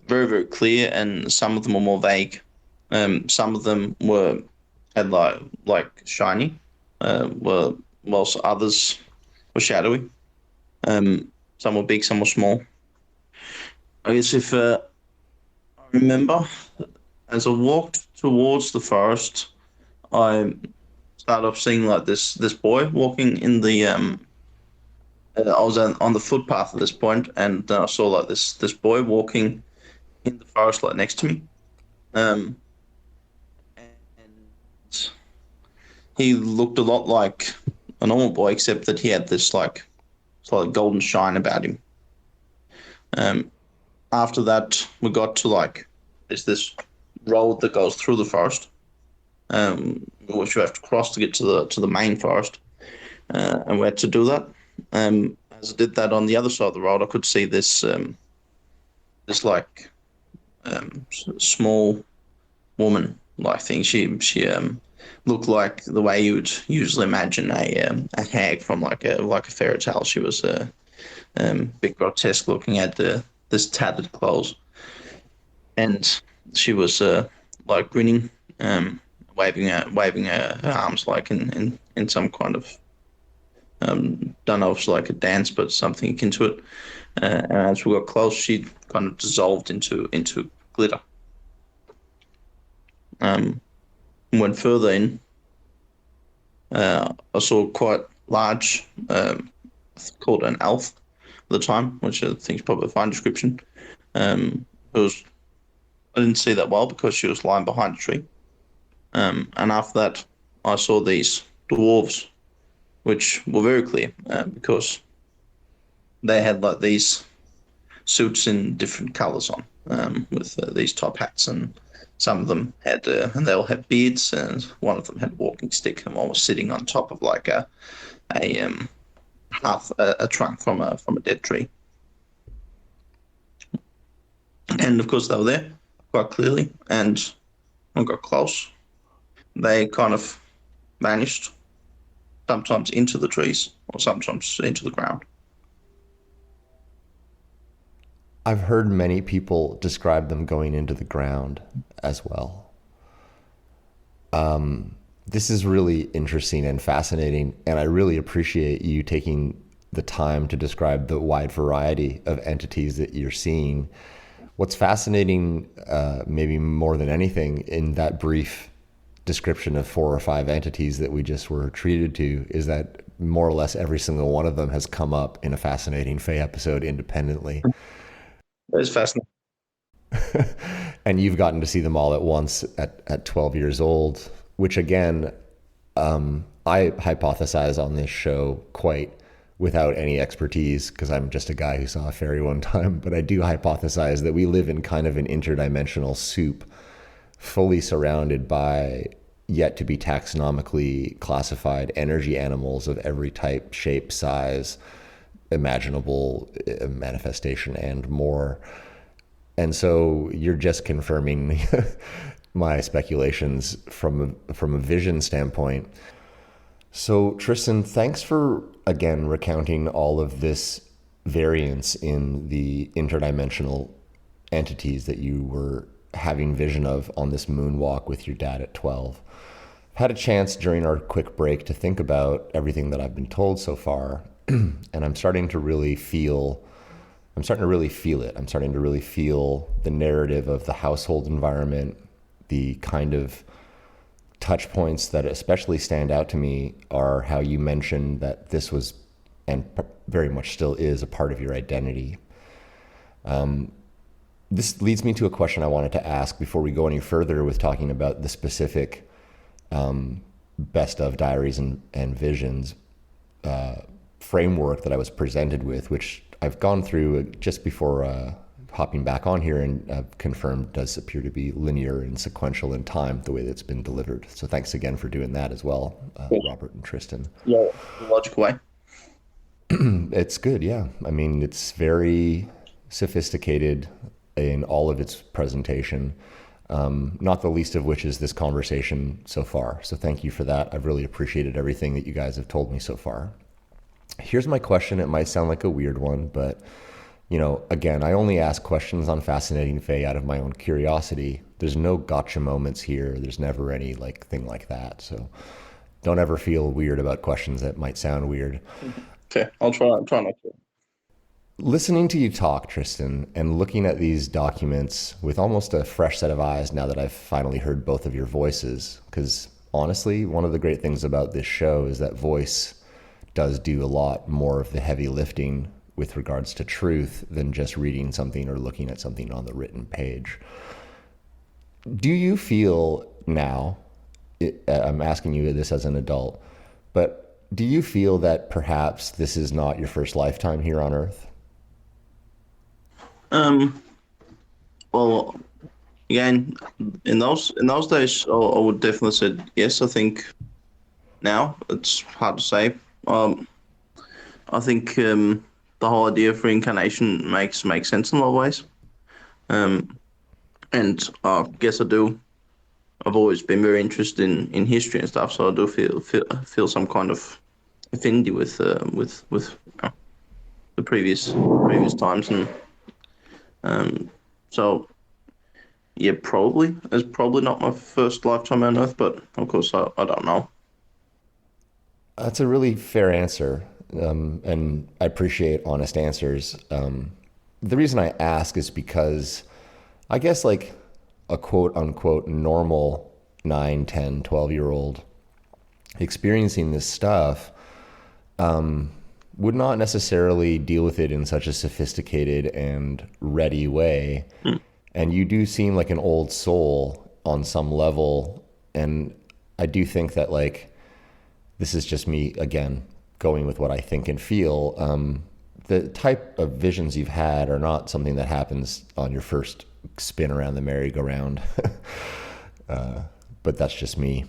J: very, very clear, and some of them were more vague. Some of them had like shiny, whilst others were shadowy. Some were big, some were small. I guess if I remember, as I walked towards the forest, I started off seeing like this boy walking in the I was on the footpath at this point, and I saw like this boy walking in the forest like next to me, and he looked a lot like a normal boy, except that he had this like golden shine about him. After that, we got to like there's this road that goes through the forest, which you have to cross to get to the main forest, and we had to do that. As I did that on the other side of the road, I could see this small woman like thing. She looked like the way you would usually imagine a hag from like a fairy tale. She was a bit grotesque looking at this tattered clothes, and she was like grinning, waving her arms like in some kind of don't know if it's like a dance, but something akin to it. And as we got close, she kind of dissolved into glitter. Went further in, I saw quite large, called an elf at the time, which I think is probably a fine description. I didn't see that well because she was lying behind a tree. And after that, I saw these dwarves, which were very clear because they had like these suits in different colors on, with these top hats, and some of them had, and they all had beards, and one of them had a walking stick, and one was sitting on top of like a trunk from a dead tree. And of course they were there quite clearly, and when I got close, they kind of vanished, sometimes into the trees or sometimes into the ground.
I: I've heard many people describe them going into the ground as well. This is really interesting and fascinating, and I really appreciate you taking the time to describe the wide variety of entities that you're seeing. What's fascinating, maybe more than anything, in that brief description of 4 or 5 entities that we just were treated to, is that more or less every single one of them has come up in a Fascinating Fae episode independently.
J: It's fascinating.
I: And you've gotten to see them all at once at 12 years old, which again, I hypothesize on this show quite without any expertise, because I'm just a guy who saw a fairy one time, but I do hypothesize that we live in kind of an interdimensional soup, fully surrounded by yet to be taxonomically classified energy animals of every type, shape, size, imaginable manifestation, and more. And so you're just confirming my speculations from a vision standpoint. So Tristan, thanks for again recounting all of this variance in the interdimensional entities that you were having vision of on this moonwalk with your dad at 12. I've had a chance during our quick break to think about everything that I've been told so far, and I'm starting to really feel it. I'm starting to really feel the narrative of the household environment, the kind of touch points that especially stand out to me are how you mentioned that this was, and very much still is, a part of your identity. This leads me to a question I wanted to ask before we go any further with talking about the specific best of Diaries and Visions framework that I was presented with, which I've gone through just before hopping back on here, and confirmed does appear to be linear and sequential in time, the way that's been delivered. So thanks again for doing that as well, Robert and Tristan.
J: Yeah, logical way.
I: It's good, yeah. I mean, it's very sophisticated in all of its presentation, not the least of which is this conversation so far. So thank you for that. I've really appreciated everything that you guys have told me so far. Here's my question. It might sound like a weird one, but you know, again, I only ask questions on Fascinating Fae out of my own curiosity. There's no gotcha moments here. There's never any thing like that. So don't ever feel weird about questions that might sound weird.
J: Okay, I'll try not to.
I: Listening to you talk, Tristan, and looking at these documents with almost a fresh set of eyes now that I've finally heard both of your voices, because honestly, one of the great things about this show is that voice does do a lot more of the heavy lifting with regards to truth than just reading something or looking at something on the written page. Do you feel now, I'm asking you this as an adult, but do you feel that perhaps this is not your first lifetime here on Earth?
J: Well, again, in those days, I would definitely say yes. I think now it's hard to say. I think the whole idea of reincarnation makes sense in a lot of ways. And I guess I do. I've always been very interested in history and stuff, so I do feel some kind of affinity with the previous times, and so yeah, probably it's probably not my first lifetime on Earth, but of course I don't know.
I: That's a really fair answer, and I appreciate honest answers. The reason I ask is because I guess like a quote unquote normal 9, 10, 12-year-old experiencing this stuff would not necessarily deal with it in such a sophisticated and ready way. And you do seem like an old soul on some level. And I do think that this is just me, again, going with what I think and feel. The type of visions you've had are not something that happens on your first spin around the merry-go-round. But that's just me.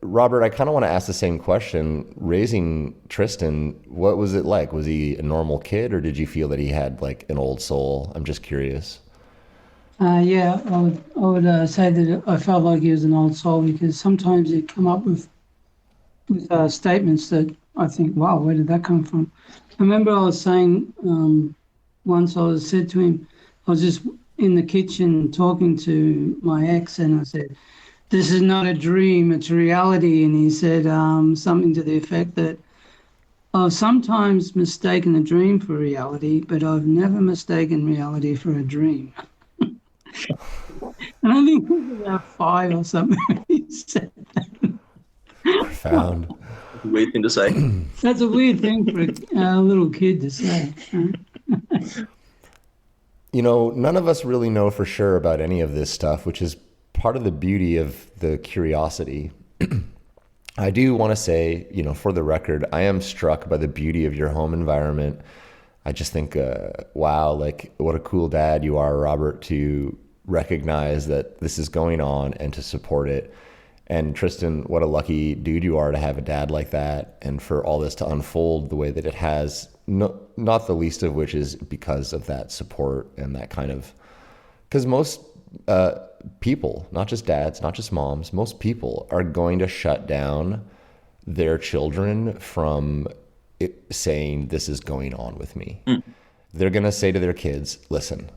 I: Robert, I kind of want to ask the same question. Raising Tristan, what was it like? Was he a normal kid, or did you feel that he had an old soul? I'm just curious.
A: Yeah, I would say that I felt like he was an old soul, because sometimes he'd come up with with statements that I think, wow, where did that come from? I remember I was saying once I said to him, I was just in the kitchen talking to my ex, and I said, "This is not a dream; it's reality." And he said something to the effect that I've sometimes mistaken a dream for reality, but I've never mistaken reality for a dream. And I think it was about 5 or something. He said
I: Profound.
J: Weird thing to say.
A: that's a weird thing for a little kid to say.
I: You know, none of us really know for sure about any of this stuff, which is part of the beauty of the curiosity. I do want to say, you know, for the record, I am struck by the beauty of your home environment. I just think, wow, like what a cool dad you are, Robert, to recognize that this is going on and to support it. And Tristan, what a lucky dude you are to have a dad like that and for all this to unfold the way that it has, not the least of which is because of that support and that kind of, because most people, not just dads, not just moms, most people are going to shut down their children from saying this is going on with me. They're going to say to their kids, listen,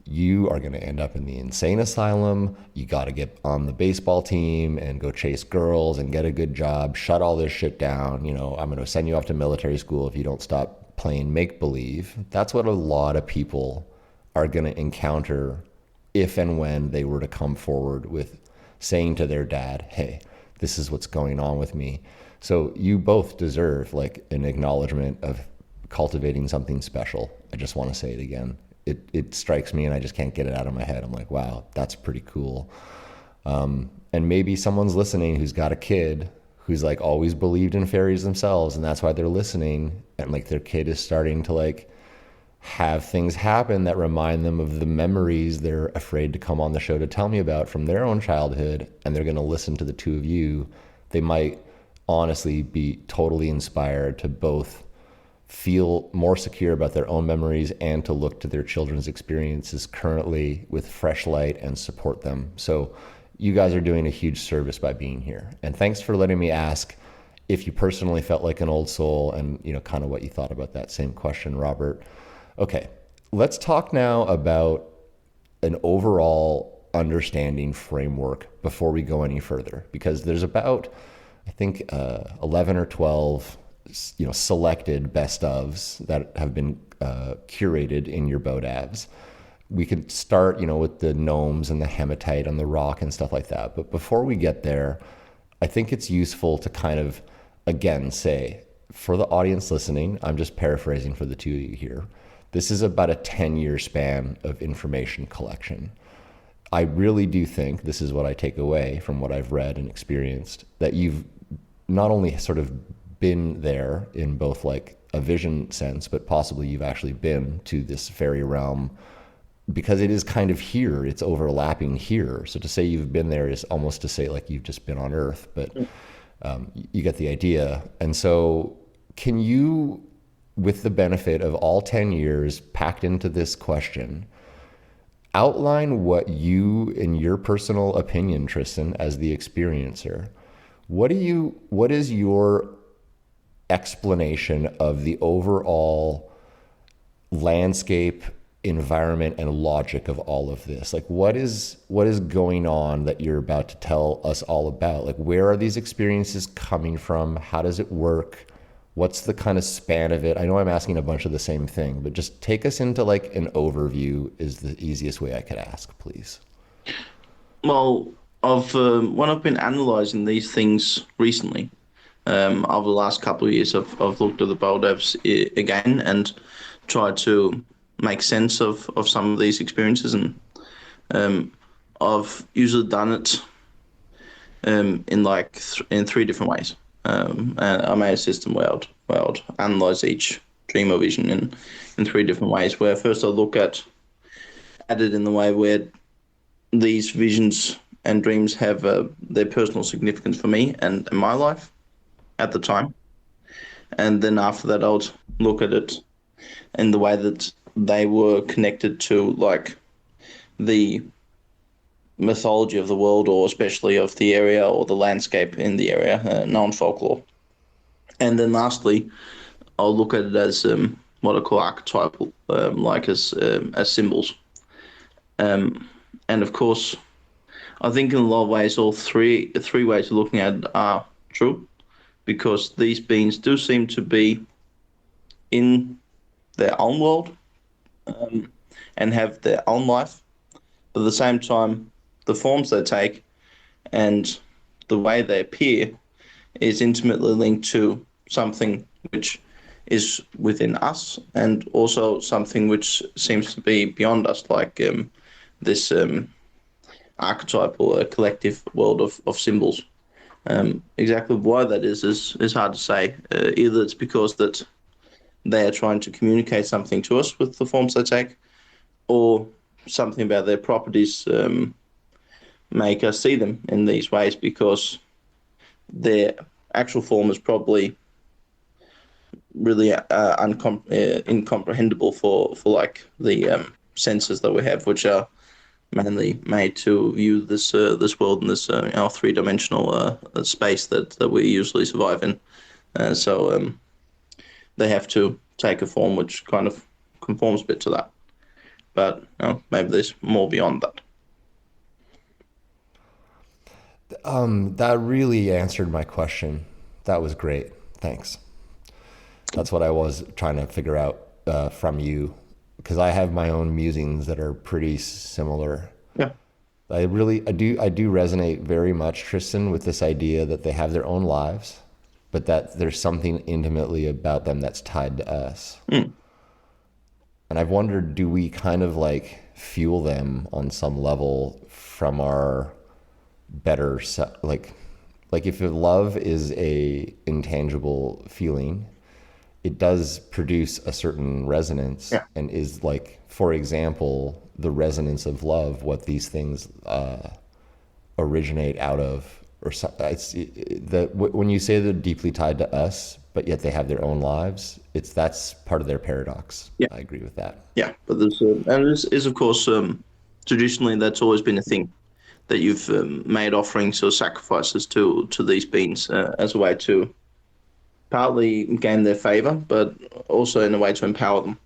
I: you are going to end up in the insane asylum. You got to get on the baseball team and go chase girls and get a good job. Shut all this shit down. You know, I'm going to send you off to military school if you don't stop playing make-believe. That's what a lot of people are going to encounter if and when they were to come forward with saying to their dad, hey, this is what's going on with me. So you both deserve like an acknowledgement of cultivating something special. I just want to say it again. It strikes me and I just can't get it out of my head. I'm like, wow, that's pretty cool. And maybe someone's listening who's got a kid who's like always believed in fairies themselves, and that's why they're listening. And like their kid is starting to like have things happen that remind them of the memories they're afraid to come on the show to tell me about from their own childhood. And they're going to listen to the two of you. They might honestly be totally inspired to both feel more secure about their own memories and to look to their children's experiences currently with fresh light and support them. So you guys are doing a huge service by being here. And thanks for letting me ask if you personally felt like an old soul and, you know, kind of what you thought about that same question, Robert. Okay, let's talk now about an overall understanding framework before we go any further, because there's about, I think, 11 or 12 selected best ofs that have been curated in your BODAVs. We could start, with the gnomes and the hematite on the rock and stuff like that. But before we get there, I think it's useful to kind of, again, say, for the audience listening, I'm just paraphrasing for the two of you here, this is about a 10-year span of information collection. I really do think, this is what I take away from what I've read and experienced, that you've not only sort of been there in both like a vision sense, but possibly you've actually been to this fairy realm because it is kind of here, it's overlapping here. So to say you've been there is almost to say like you've just been on Earth, but you get the idea. And so can you, with the benefit of all 10 years packed into this question, outline what you, in your personal opinion, Tristan, as the experiencer, what is your explanation of the overall landscape, environment, and logic of all of this? Like, what is going on that you're about to tell us all about? Like, where are these experiences coming from? How does it work? What's the kind of span of it? I know I'm asking a bunch of the same thing, but just take us into like an overview is the easiest way I could ask, please.
J: Well, when I've been analysing these things recently, over the last couple of years, I've looked at the BODAVs again and tried to make sense of some of these experiences, and I've usually done it in three different ways. And I made a system where I'd analyse each dream or vision in three different ways. Where first I look at it in the way where these visions and dreams have their personal significance for me and in my life at the time. And then after that, I would look at it in the way that they were connected to like the mythology of the world, or especially of the area or the landscape in the area, known folklore. And then lastly, I'll look at it as what I call archetypal, like as symbols. And of course, I think in a lot of ways, all three ways of looking at it are true, because these beings do seem to be in their own world and have their own life. But at the same time, the forms they take and the way they appear is intimately linked to something which is within us, and also something which seems to be beyond us, like this archetypal collective world of symbols. Exactly why that is hard to say. Either it's because that they are trying to communicate something to us with the forms they take, or something about their properties make us see them in these ways, because their actual form is probably really incomprehensible for like the senses that we have, which are mainly made to view this world in this our three-dimensional space that we usually survive in. So they have to take a form which kind of conforms a bit to that. But maybe there's more beyond that.
I: That really answered my question. That was great. Thanks. That's what I was trying to figure out from you, because I have my own musings that are pretty similar.
J: Yeah.
I: I do resonate very much, Tristan, with this idea that they have their own lives, but that there's something intimately about them that's tied to us.
J: Mm.
I: And I've wondered, do we kind of like fuel them on some level from our better like if love is a intangible feeling, it does produce a certain resonance.
J: Yeah.
I: And is, like, for example, the resonance of love what these things originate out of, or when you say they're deeply tied to us but yet they have their own lives, that's part of their paradox.
J: Yeah.
I: I agree with that.
J: Yeah, but there's and this is of course traditionally that's always been a thing, that you've made offerings or sacrifices to these beings as a way to partly gain their favor, but also in a way to empower them.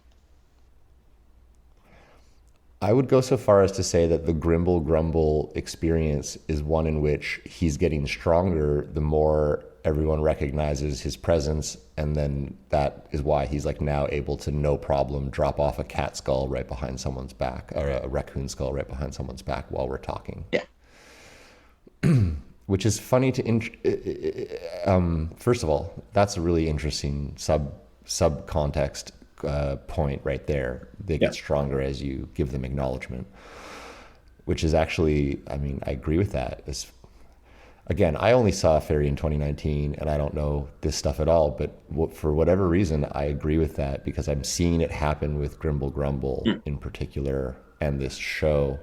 I: I would go so far as to say that the Grimble Grumble experience is one in which he's getting stronger the more everyone recognizes his presence, and then that is why he's like now able to no problem drop off a cat skull right behind someone's back, or a raccoon skull right behind someone's back while we're talking.
J: Yeah.
I: Which is funny to first of all, that's a really interesting subcontext point right there. They get stronger as you give them acknowledgement, which is actually, I mean, I agree with that. Again, I only saw Fairy in 2019 and I don't know this stuff at all, but for whatever reason, I agree with that because I'm seeing it happen with Grimble Grumble in particular and this show.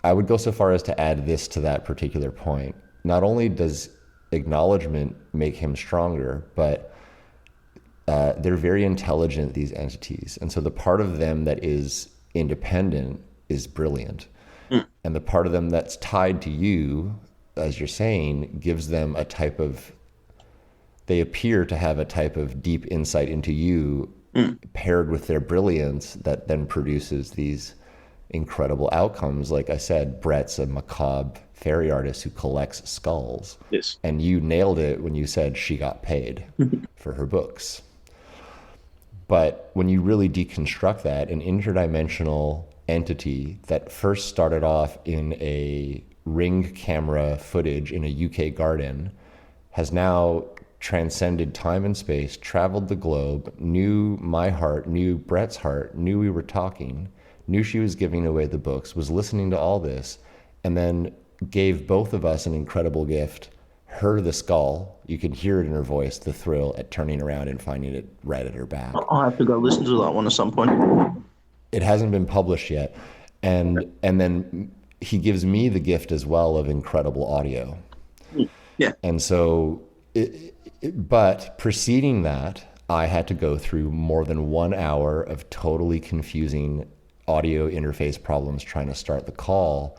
I: I would go so far as to add this to that particular point. Not only does acknowledgement make him stronger, but they're very intelligent, these entities. And so the part of them that is independent is brilliant. And the part of them that's tied to you, as you're saying, gives them a type of, they appear to have a type of deep insight into you paired with their brilliance that then produces these incredible outcomes. Like I said, Brett's a macabre fairy artist who collects skulls.
J: Yes.
I: And you nailed it when you said she got paid for her books. But when you really deconstruct that, an interdimensional entity that first started off in a Ring camera footage in a UK garden has now transcended time and space, traveled the globe, knew my heart, knew Brett's heart, knew we were talking, knew she was giving away the books, was listening to all this, and then gave both of us an incredible gift. Her the skull, you could hear it in her voice, the thrill at turning around and finding it right at her back.
J: I'll have to go listen to that one at some point.
I: It hasn't been published yet. And then he gives me the gift as well of incredible audio.
J: Yeah.
I: And so, but preceding that, I had to go through more than 1 hour of totally confusing audio interface problems trying to start the call.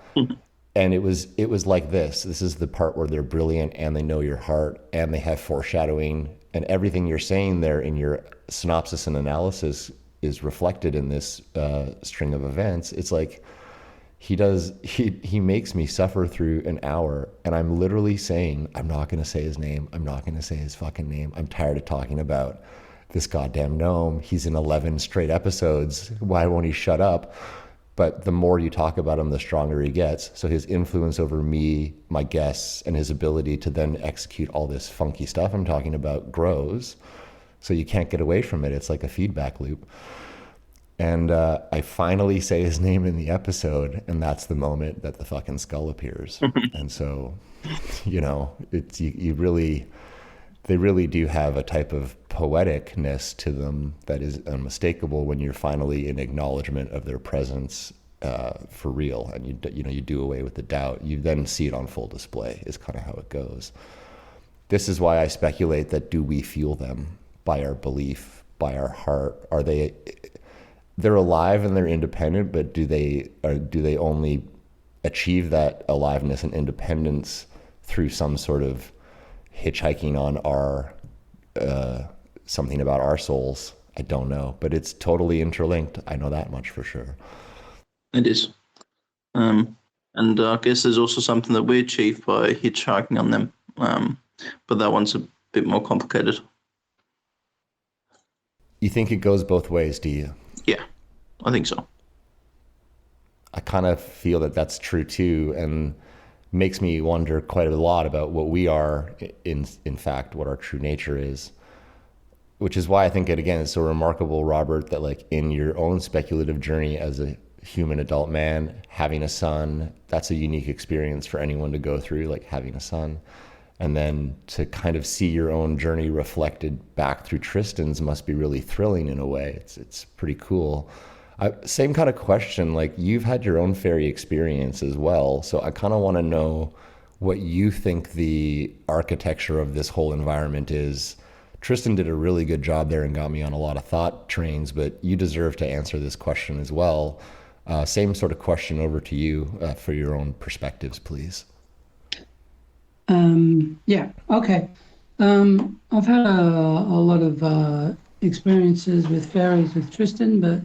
I: And it was like this. This is the part where they're brilliant and they know your heart and they have foreshadowing, and everything you're saying there in your synopsis and analysis is reflected in this string of events. It's like he makes me suffer through an hour, and I'm literally saying, I'm not going to say his name. I'm not going to say his fucking name. I'm tired of talking about this goddamn gnome. He's in 11 straight episodes. Why won't he shut up? But the more you talk about him, the stronger he gets. So his influence over me, my guests, and his ability to then execute all this funky stuff I'm talking about grows. So you can't get away from it. It's like a feedback loop. And I finally say his name in the episode, and that's the moment that the fucking skull appears. And so, you know, it's they really do have a type of poeticness to them that is unmistakable when you're finally in acknowledgement of their presence for real, and you do away with the doubt. You then see it on full display is kind of how it goes. This is why I speculate that do we feel them by our belief, by our heart? They're alive and they're independent, but do they only achieve that aliveness and independence through some sort of hitchhiking on our something about our souls? I don't know, but it's totally interlinked. I know that much for sure.
J: It is. And I guess there's also something that we achieve by hitchhiking on them. But that one's a bit more complicated.
I: You think it goes both ways, do you?
J: Yeah, I think so.
I: I kind of feel that that's true too, and makes me wonder quite a lot about what we are, in fact, what our true nature is. Which is why I think it's so remarkable, Robert, that like in your own speculative journey as a human adult man, having a son, that's a unique experience for anyone to go through, like having a son. And then to kind of see your own journey reflected back through Tristan's must be really thrilling in a way. It's pretty cool. Same kind of question, like you've had your own fairy experience as well. So I kind of want to know what you think the architecture of this whole environment is. Tristan did a really good job there and got me on a lot of thought trains, but you deserve to answer this question as well. Same sort of question over to you for your own perspectives, please.
A: Yeah, okay. I've had a lot of experiences with fairies with Tristan, but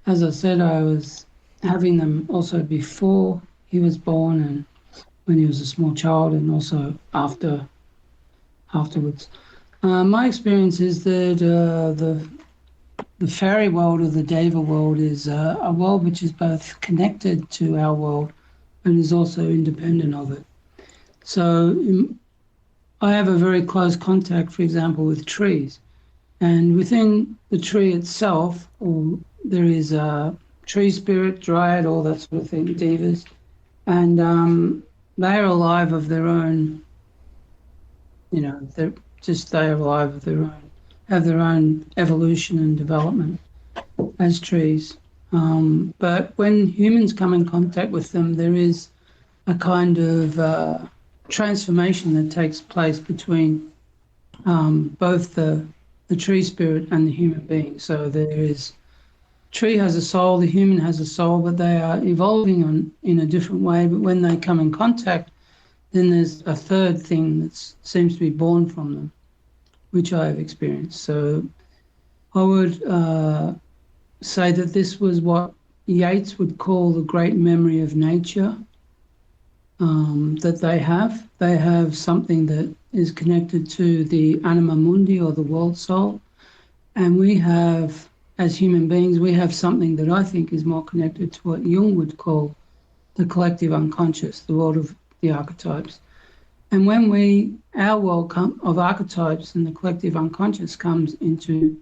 A: as I said, I was having them also before he was born and when he was a small child, and also afterwards. My experience is that the fairy world or the Deva world is a world which is both connected to our world and is also independent of it. So I have a very close contact, for example, with trees. And within the tree itself, there is a tree spirit, dryad, all that sort of thing, devas. And they are alive of their own, they are alive of their own, have their own evolution and development as trees. But when humans come in contact with them, there is a kind of transformation that takes place between both the tree spirit and the human being. So there is, tree has a soul, the human has a soul, but they are evolving in a different way. But when they come in contact, then there's a third thing that seems to be born from them, which I have experienced. So I would say that this was what Yeats would call the great memory of nature. That they have. They have something that is connected to the anima mundi, or the world soul. And we have, as human beings, we have something that I think is more connected to what Jung would call the collective unconscious, the world of the archetypes. And when our world of archetypes and the collective unconscious comes into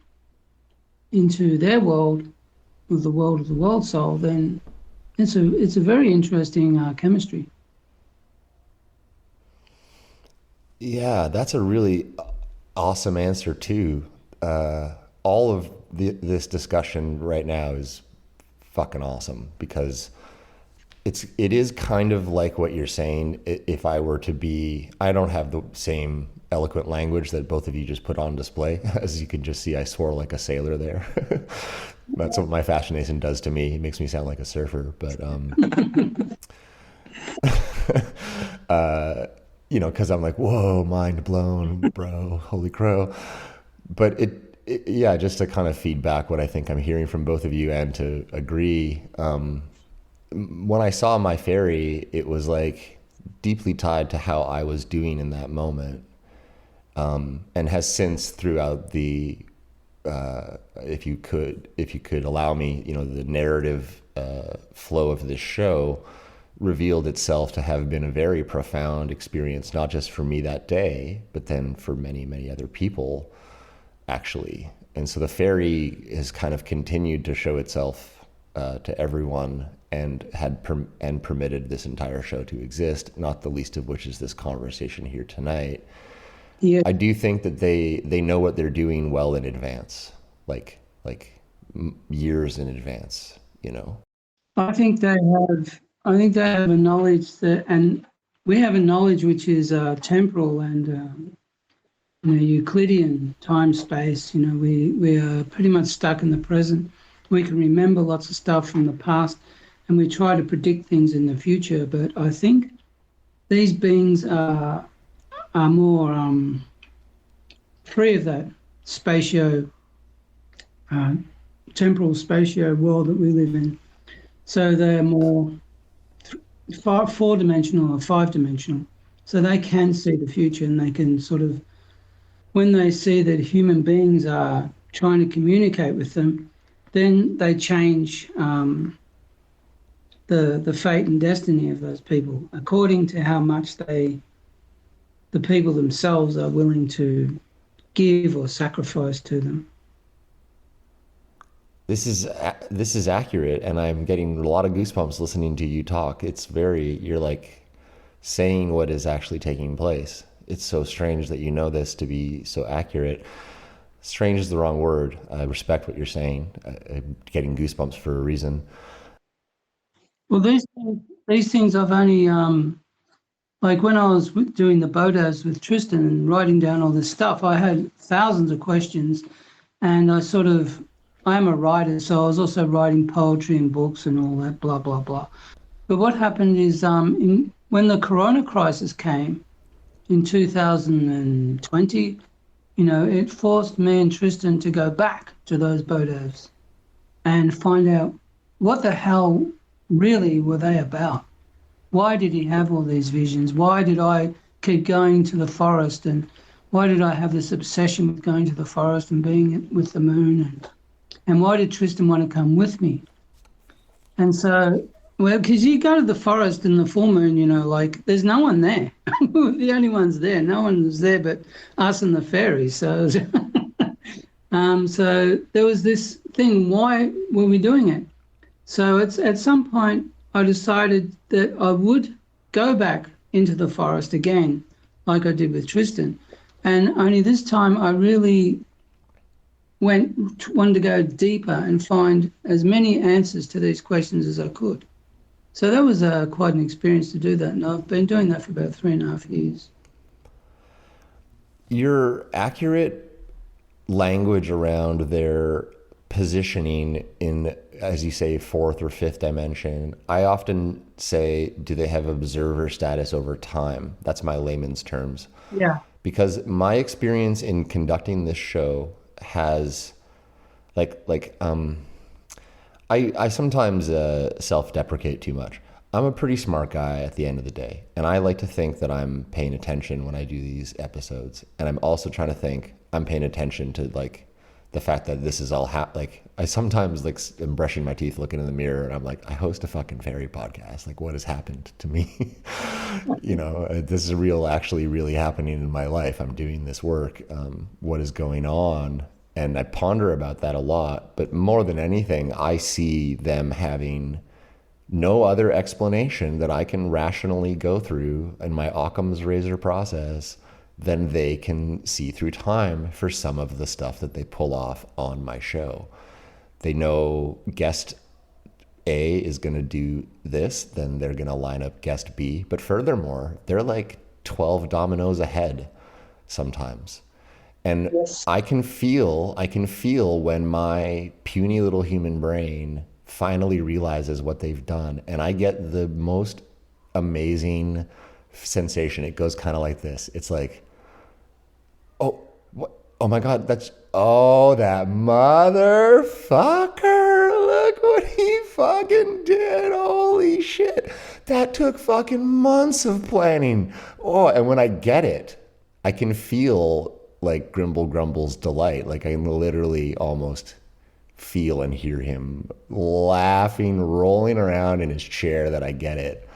A: their world, or the world of the world soul, then it's a very interesting chemistry.
I: Yeah, that's a really awesome answer too. All of this discussion right now is fucking awesome, because it is kind of like what you're saying. If I were to be, I don't have the same eloquent language that both of you just put on display. As you can just see, I swore like a sailor there. That's what my fascination does to me. It makes me sound like a surfer, but you know, because I'm like, whoa, mind blown, bro, holy crow. But yeah, just to kind of feedback what I think I'm hearing from both of you and to agree. When I saw my fairy, it was like deeply tied to how I was doing in that moment, and has since throughout the, if you could allow me, you know, the narrative flow of this show revealed itself to have been a very profound experience, not just for me that day, but then for many, many other people, actually. And so the fairy has kind of continued to show itself to everyone, and and permitted this entire show to exist, not the least of which is this conversation here tonight.
A: Yeah.
I: I do think that they know what they're doing well in advance, like years in advance, you know.
A: I think they have a knowledge that, and we have a knowledge which is temporal and you know, Euclidean time space. You know, we are pretty much stuck in the present. We can remember lots of stuff from the past, and we try to predict things in the future. But I think these beings are more free of that temporal spatio world that we live in. So they're more four-dimensional or five-dimensional. So they can see the future, and they can sort of, when they see that human beings are trying to communicate with them, then they change the fate and destiny of those people according to how much the people themselves are willing to give or sacrifice to them.
I: This is accurate, and I'm getting a lot of goosebumps listening to you talk. You're like saying what is actually taking place. It's so strange that you know this to be so accurate. Strange is the wrong word. I respect what you're saying. I'm getting goosebumps for a reason.
A: Well, these things I've only like when I was doing the Bodos with Tristan and writing down all this stuff, I had thousands of questions, and I'm a writer, so I was also writing poetry and books and all that, blah, blah, blah. But what happened is when the Corona crisis came in 2020, you know, it forced me and Tristan to go back to those Bodos and find out what the hell really were they about. Why did he have all these visions? Why did I keep going to the forest? And why did I have this obsession with going to the forest and being with the moon? And why did Tristan want to come with me? And so, well, because you go to the forest in the full moon, you know, like there's no one there. We're the only ones there. No one was there but us and the fairies. So, so there was this thing. Why were we doing it? So at some point, I decided that I would go back into the forest again, like I did with Tristan. And only this time I really wanted to go deeper and find as many answers to these questions as I could. So that was quite an experience to do that. And I've been doing that for about 3.5 years.
I: Your accurate language around their positioning in, as you say, fourth or fifth dimension, I often say, do they have observer status over time? That's my layman's terms.
A: Yeah.
I: Because my experience in conducting this show has, I sometimes self-deprecate too much. I'm a pretty smart guy at the end of the day, and I like to think that I'm paying attention when I do these episodes, and I'm also trying to think I'm paying attention to like the fact that this is all I sometimes am brushing my teeth, looking in the mirror, and I'm like, I host a fucking fairy podcast. Like, what has happened to me? You know, this is actually really happening in my life. I'm doing this work. What is going on? And I ponder about that a lot. But more than anything, I see them having no other explanation that I can rationally go through in my Occam's razor process than they can see through time for some of the stuff that they pull off on my show. They know guest A is going to do this, then they're going to line up guest B. But furthermore, they're like 12 dominoes ahead. sometimes. And I can feel when my puny little human brain finally realizes what they've done. And I get the most amazing sensation. It goes kind of like this. It's like, oh, what? Oh my God, that motherfucker. Look what he fucking did. Holy shit. That took fucking months of planning. Oh, and when I get it, I can feel like Grimble Grumble's delight. Like I can literally almost feel and hear him laughing, rolling around in his chair that I get it.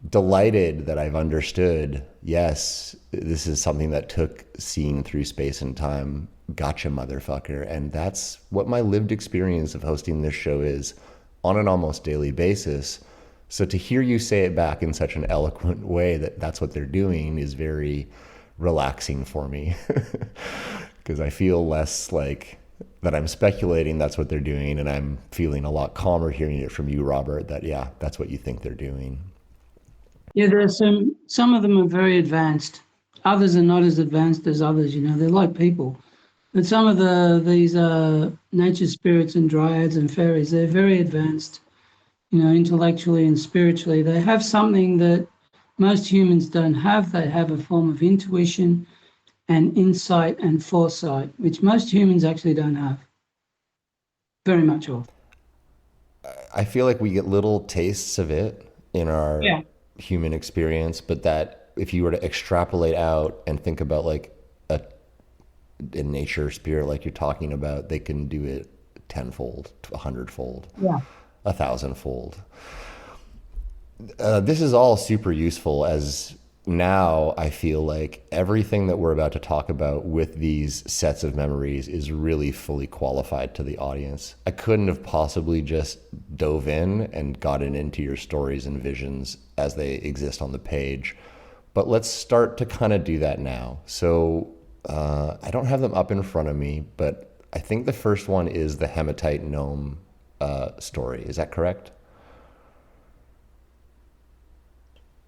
I: Delighted that I've understood, yes, this is something that took seeing through space and time. Gotcha, motherfucker. And that's what my lived experience of hosting this show is on an almost daily basis. So to hear you say it back in such an eloquent way that that's what they're doing is very relaxing for me. Because I feel less like that I'm speculating that's what they're doing, and I'm feeling a lot calmer hearing it from you, Robert, that yeah, that's what you think they're doing.
A: Yeah, there's some of them are very advanced. Others are not as advanced as others, you know, they're like people. But some of these nature spirits and dryads and fairies, they're very advanced, you know, intellectually and spiritually. They have something that most humans don't have. They have a form of intuition and insight and foresight, which most humans actually don't have. Very much all.
I: I feel like we get little tastes of it in our human experience, but that if you were to extrapolate out and think about like a nature spirit like you're talking about, they can do it tenfold, 100-fold, 1,000-fold. This is all super useful, as now I feel like everything that we're about to talk about with these sets of memories is really fully qualified to the audience. I couldn't have possibly just dove in and gotten into your stories and visions as they exist on the page. But let's start to kind of do that now. So I don't have them up in front of me, but I think the first one is the hematite gnome story. Is that correct?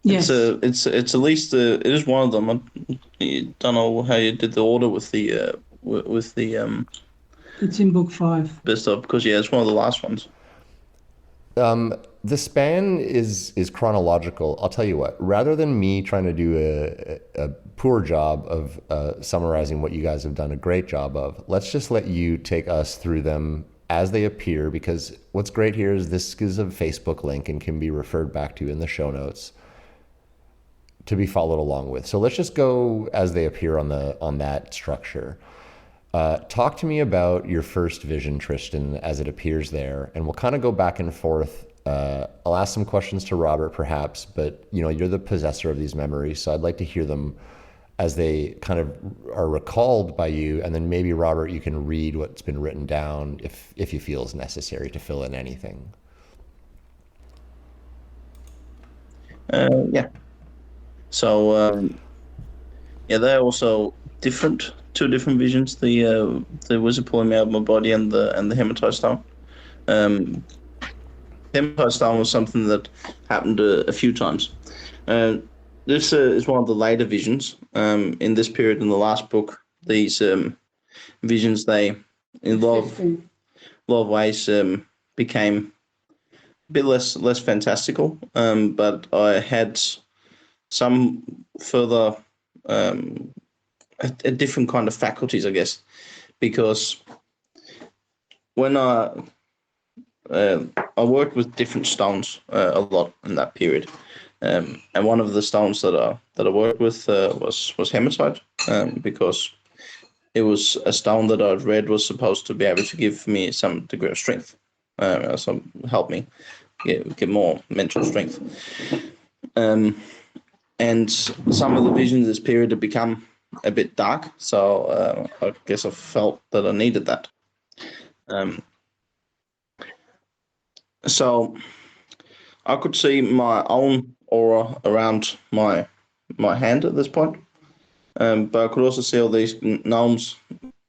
A: Yes.
J: It's at least it is one of them. I don't know how you did the order with the
A: It's in book 5.
J: best of, because it's one of the last ones.
I: The span is chronological. I'll tell you what, rather than me trying to do a poor job of summarizing what you guys have done a great job of, let's just let you take us through them as they appear, because what's great here is this is a Facebook link and can be referred back to in the show notes to be followed along with. So let's just go as they appear on that structure. Talk to me about your first vision, Tristan, as it appears there, and we'll kind of go back and forth. I'll ask some questions to Robert, perhaps, but you know, you're the possessor of these memories, so I'd like to hear them as they kind of are recalled by you, and then maybe Robert, you can read what's been written down if you feel is necessary to fill in anything.
J: Yeah. So they're also different. Two different visions. The wizard pulling me out of my body and the hematite stone. Hematite stone was something that happened a few times. This is one of the later visions. In this period, in the last book, these visions, they in a lot of ways became a bit less fantastical. But I had some further a different kind of faculties, I guess, because when I worked with different stones a lot in that period, and one of the stones that I worked with was hematite, because it was a stone that I'd read was supposed to be able to give me some degree of strength, so help me get more mental strength. And some of the visions of this period have become a bit dark, so I guess I felt that I needed that. So I could see my own aura around my hand at this point, but I could also see all these gnomes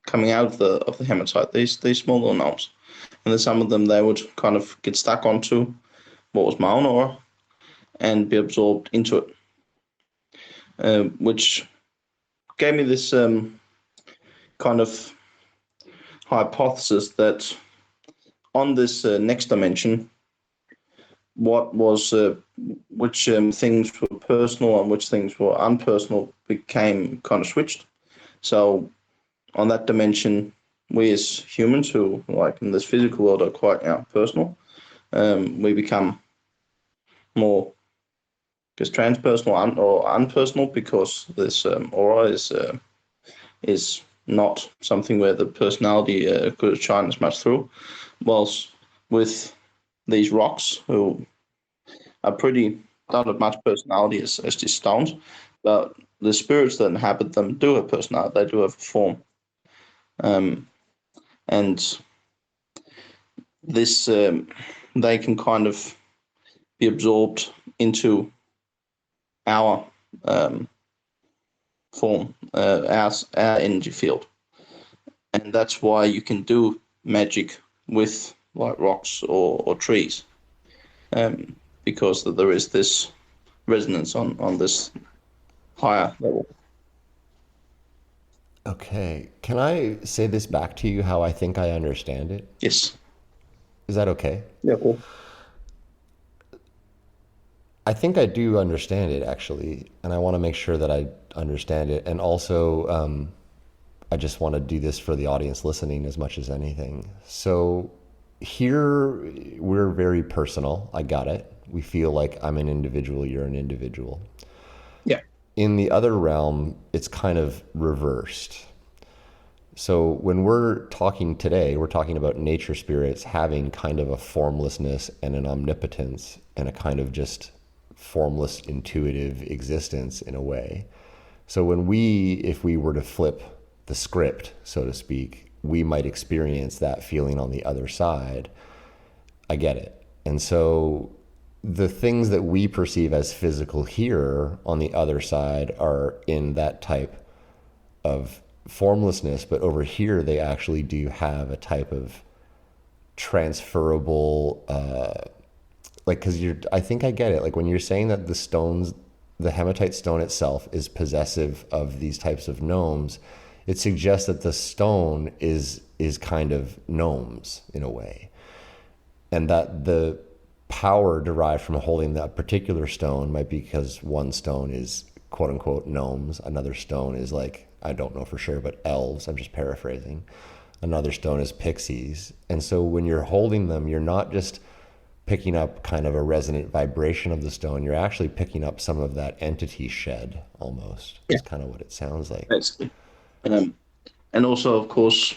J: coming out of the hematite. These small little gnomes, and then some of them they would kind of get stuck onto what was my own aura and be absorbed into it. Which gave me this kind of hypothesis that on this next dimension, what was which things were personal and which things were unpersonal became kind of switched. So on that dimension, we as humans who, like in this physical world, are quite personal. We become more just transpersonal or unpersonal because this aura is not something where the personality could shine as much through. Whilst with these rocks, who are pretty don't have much personality as these stones, but the spirits that inhabit them do have personality. They do have a form, and this they can kind of be absorbed into our form, our energy field, and that's why you can do magic with like rocks or trees, because there is this resonance on this higher level.
I: Okay. Can I say this back to you how I think I understand it?
J: Yes.
I: Is that okay?
J: Yeah, cool.
I: I think I do understand it, actually, and I want to make sure that I understand it. And also, I just want to do this for the audience listening as much as anything. So here, we're very personal. I got it. We feel like I'm an individual, you're an individual.
J: Yeah.
I: In the other realm, it's kind of reversed. So when we're talking today, we're talking about nature spirits having kind of a formlessness and an omnipotence and a kind of just formless, intuitive existence in a way. So if we were to flip the script, so to speak, we might experience that feeling on the other side. I get it. And so the things that we perceive as physical here on the other side are in that type of formlessness, but over here they actually do have a type of transferable because I think I get it. Like when you're saying that the stones, the hematite stone itself is possessive of these types of gnomes, it suggests that the stone is kind of gnomes in a way, and that the power derived from holding that particular stone might be because one stone is quote unquote gnomes, another stone is like, I don't know for sure, but elves, I'm just paraphrasing. Another stone is pixies. And so when you're holding them, you're not just picking up kind of a resonant vibration of the stone, you're actually picking up some of that entity shed almost. Yeah. That's kind of what it sounds like.
J: Basically. And also, of course,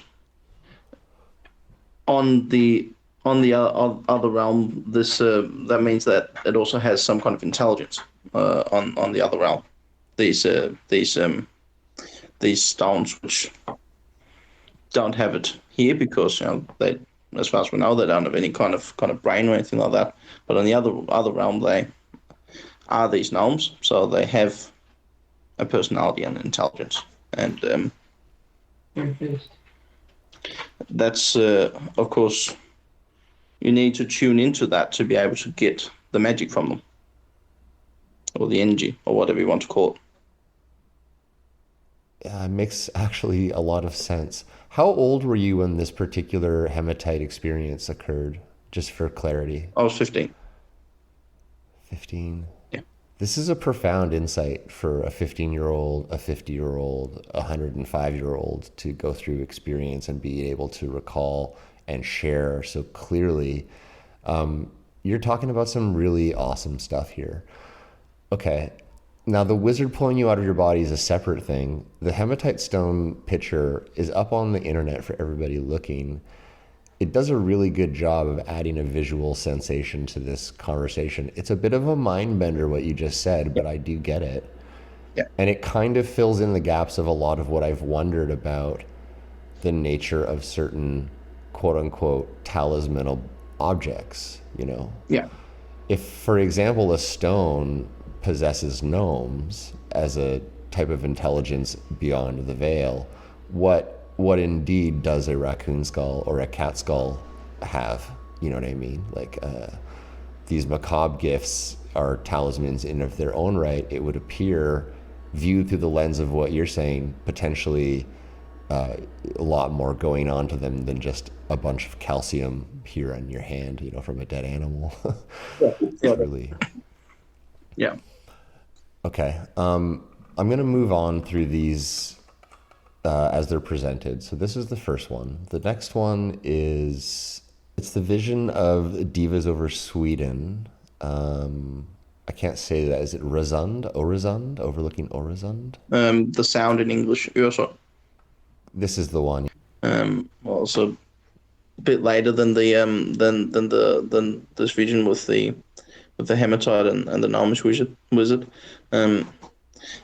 J: on the other realm, this that means that it also has some kind of intelligence on the other realm. These stones, which don't have it here because they, as far as we know, they don't have any kind of brain or anything like that. But on the other realm, they are these gnomes, so they have a personality and intelligence, and that's of course you need to tune into that to be able to get the magic from them, or the energy, or whatever you want to call it.
I: Yeah, it makes actually a lot of sense. How old were you when this particular hematite experience occurred, just for clarity?
J: I was 15.
I: 15?
J: Yeah.
I: This is a profound insight for a 15-year-old, a 50-year-old, a 105-year-old to go through experience and be able to recall and share so clearly. You're talking about some really awesome stuff here. Okay. Now, the wizard pulling you out of your body is a separate thing. The hematite stone picture is up on the internet for everybody looking. It does a really good job of adding a visual sensation to this conversation. It's a bit of a mind bender what you just said, but I do get it.
J: Yeah.
I: And it kind of fills in the gaps of a lot of what I've wondered about the nature of certain quote unquote talismanal objects,
J: Yeah.
I: If, for example, a stone possesses gnomes as a type of intelligence beyond the veil, what indeed does a raccoon skull or a cat skull have? You know what I mean? Like these macabre gifts are talismans in of their own right. It would appear viewed through the lens of what you're saying, potentially a lot more going on to them than just a bunch of calcium here on your hand, from a dead animal. Truly.
J: Yeah.
I: Okay. I'm going to move on through these as they're presented. So this is the first one. The next one it's the vision of divas over Sweden. I can't say that. Is it Oresund, overlooking Oresund?
J: The sound in English, Öresund.
I: This is the one.
J: Also a bit later than the than this vision with the hematite and the Gnomes wizard.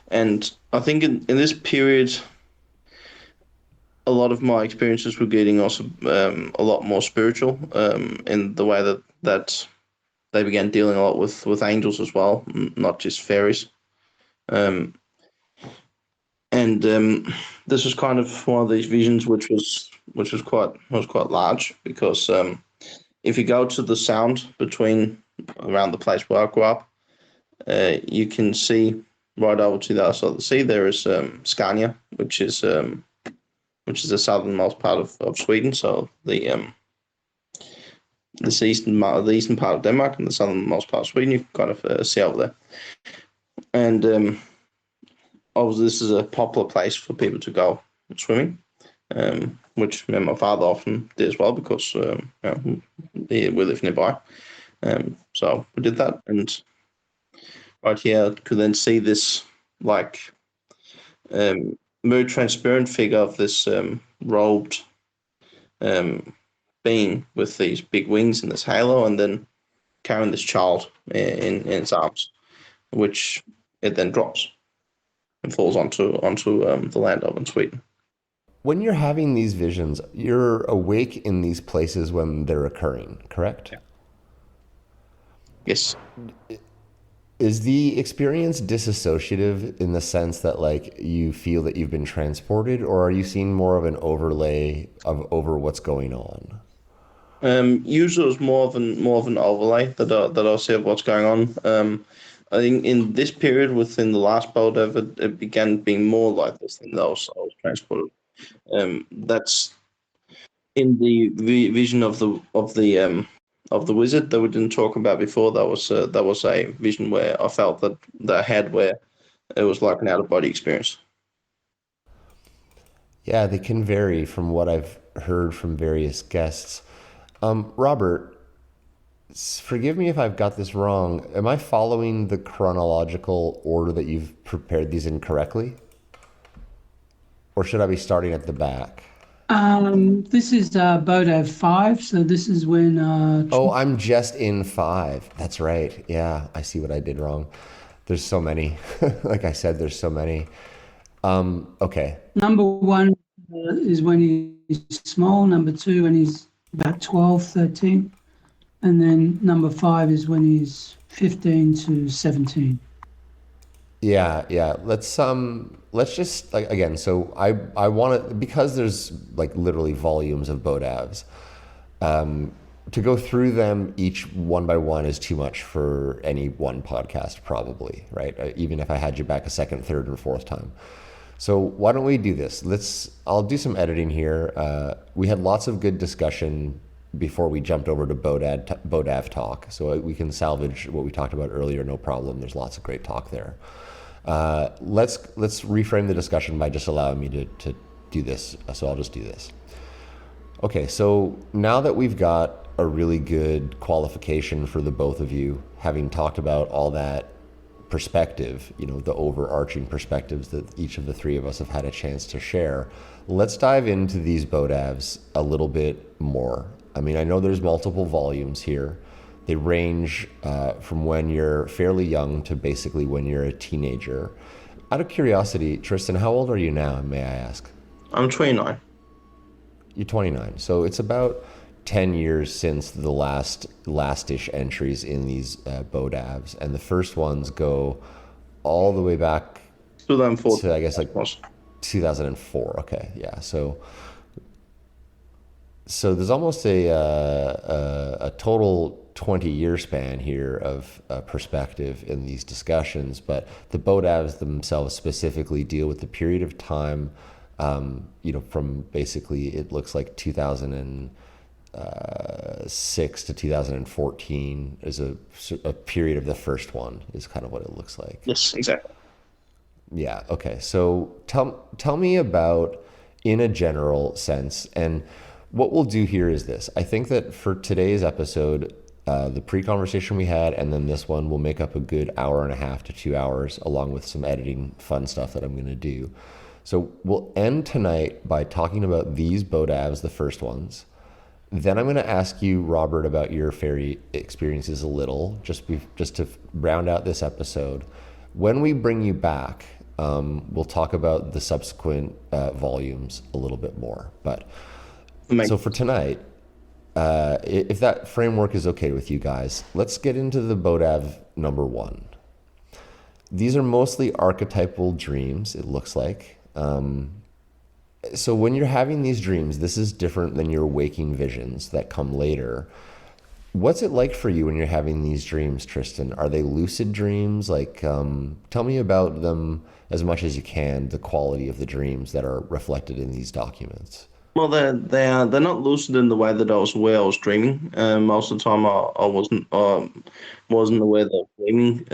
J: And I think in this period, a lot of my experiences were getting also a lot more spiritual in the way that they began dealing a lot with angels as well, not just fairies. And this was kind of one of these visions which was quite large, because if you go to the sound around the place where I grew up, you can see right over to the other side of the sea there is Scania, which is the southernmost part of Sweden. So the eastern part of Denmark and the southernmost part of Sweden, you can kind of see over there. And obviously, this is a popular place for people to go swimming, which me and my father often did as well, because we live nearby. So we did that, and right here I could then see this very transparent figure of this robed being with these big wings and this halo, and then carrying this child in its arms, which it then drops and falls onto the land of in Sweden.
I: When you're having these visions, you're awake in these places when they're occurring, correct?
J: Yeah. Yes.
I: Is the experience disassociative in the sense that you feel that you've been transported, or are you seeing more of an overlay over what's going on?
J: Usually it's more of an overlay that I'll see of what's going on. I think in this period, within the last boat ever, it began being more like this than those I was transported. That's in the vision of the wizard that we didn't talk about before. That was a vision where I felt that I had, where it was like an out of body experience.
I: Yeah, they can vary from what I've heard from various guests. Robert, forgive me if I've got this wrong. Am I following the chronological order that you've prepared these in correctly? Or should I be starting at the back?
A: This is Bodav 5, so this is when...
I: I'm just in 5. That's right. Yeah, I see what I did wrong. There's so many. Like I said, there's so many. Okay.
A: Number 1 is when he's small. Number 2 when he's about 12, 13. And then number 5 is when he's 15 to 17.
I: Yeah. Let's just again. So I want to, because there's literally volumes of Bodavs. To go through them each one by one is too much for any one podcast, probably, right? Even if I had you back a second, third, and fourth time. So why don't we do this? I'll do some editing here. We had lots of good discussion before we jumped over to Bodav talk. So we can salvage what we talked about earlier, no problem. There's lots of great talk there. Let's reframe the discussion by just allowing me to do this. So I'll just do this. Okay, so now that we've got a really good qualification for the both of you, having talked about all that perspective, the overarching perspectives that each of the three of us have had a chance to share, let's dive into these Bodavs a little bit more. I mean, I know there's multiple volumes here. They range from when you're fairly young to basically when you're a teenager. Out of curiosity, Tristan, how old are you now, may I ask?
J: I'm 29.
I: You're 29. So it's about 10 years since the last-ish entries in these Bodavs. And the first ones go all the way back
J: 2004
I: to, I guess, 2004. Okay, yeah. So there's almost a total 20-year span here of perspective in these discussions, but the Bodavs themselves specifically deal with the period of time, from basically it looks like 2006 to 2014 is a period of the first one is kind of what it looks like.
J: Yes, exactly.
I: Yeah. Okay. So tell me about, in a general sense, and what we'll do here is this. I think that for today's episode, the pre-conversation we had, and then this one will make up a good hour and a half to 2 hours, along with some editing fun stuff that I'm going to do. So we'll end tonight by talking about these Bodavs, the first ones. Then I'm going to ask you, Robert, about your fairy experiences a little, just to round out this episode. When we bring you back, we'll talk about the subsequent volumes a little bit more. But so for tonight, if that framework is okay with you guys, let's get into the Bodav number 1. These are mostly archetypal dreams, it looks like. So when you're having these dreams, this is different than your waking visions that come later. What's it like for you when you're having these dreams, Tristan? Are they lucid dreams? Like, tell me about them as much as you can, the quality of the dreams that are reflected in these documents.
J: Well, they're not lucid in the way that I was aware I was dreaming. Most of the time, I wasn't aware that I was dreaming.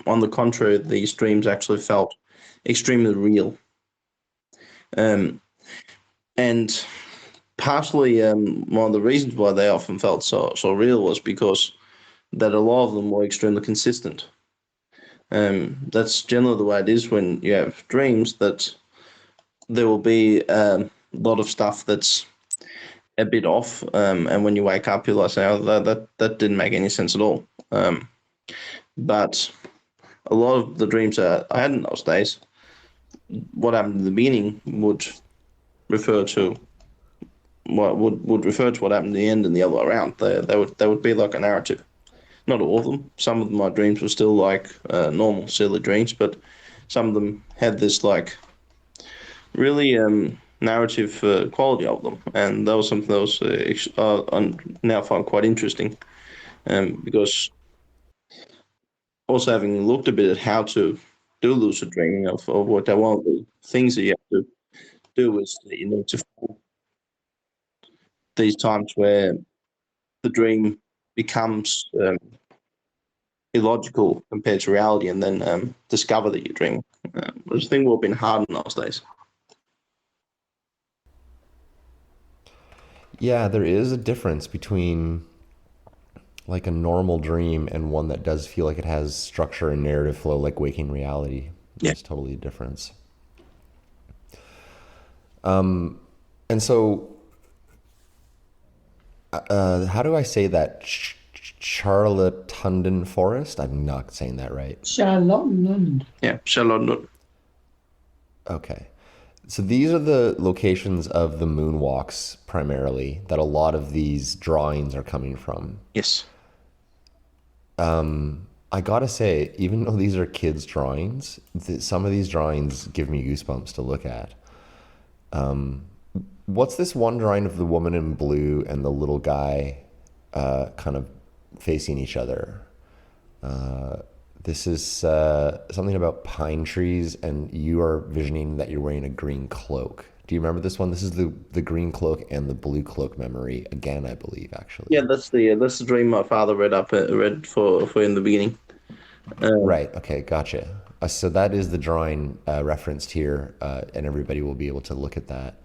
J: On the contrary, these dreams actually felt extremely real. And partially, one of the reasons why they often felt so real was because that a lot of them were extremely consistent. That's generally the way it is when you have dreams, that there will be a lot of stuff that's a bit off, and when you wake up, you're like, saying, "Oh, that didn't make any sense at all." But a lot of the dreams that I had in those days, what happened in the beginning would refer to what happened in the end, and the other way around. They would be like a narrative. Not all of them. Some of my dreams were still like normal, silly dreams, but some of them had this like really narrative quality of them, and that was something that was I now find quite interesting, because also having looked a bit at how to do lucid dreaming of what one of the things that you have to do is that you need to find these times where the dream becomes illogical compared to reality, and then discover that you're dreaming. Which I think would have been hard in those days.
I: Yeah, there is a difference between like a normal dream and one that does feel like it has structure and narrative flow, like waking reality. It's totally a difference. And so, how do I say that? Charlatan Forest? I'm not saying that right.
A: Charlatan.
J: Yeah, Charlatan.
I: Okay. So these are the locations of the moonwalks primarily that a lot of these drawings are coming from.
J: Yes.
I: I gotta say, even though these are kids' drawings, some of these drawings give me goosebumps to look at. What's this one drawing of the woman in blue and the little guy kind of facing each other? This is something about pine trees, and you are visioning that you're wearing a green cloak. Do you remember this one? This is the green cloak and the blue cloak memory again, I believe, actually.
J: Yeah, that's the dream my father read for in the beginning.
I: Right. Okay. Gotcha. So that is the drawing referenced here, and everybody will be able to look at that.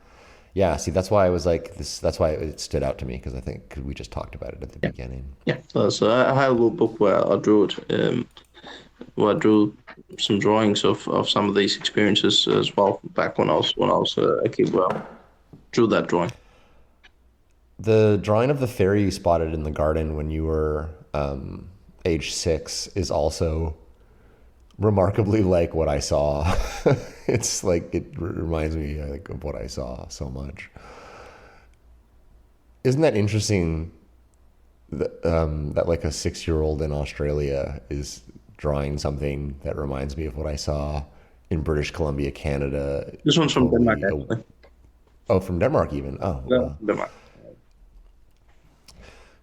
I: Yeah. See, that's why I was like this. That's why it stood out to me, because I think we just talked about it at the beginning.
J: Yeah. So I had a little book where I drew it. Where I drew some drawings of some of these experiences as well back when I was a kid. Well, drew that drawing.
I: The drawing of the fairy you spotted in the garden when you were age 6 is also remarkably like what I saw. It's like, it reminds me like of what I saw so much. Isn't that interesting that like a 6-year-old in Australia is drawing something that reminds me of what I saw in British Columbia, Canada?
J: This one's from Denmark, actually.
I: Oh, from Denmark even? Oh,
J: yeah,
I: wow.
J: Denmark.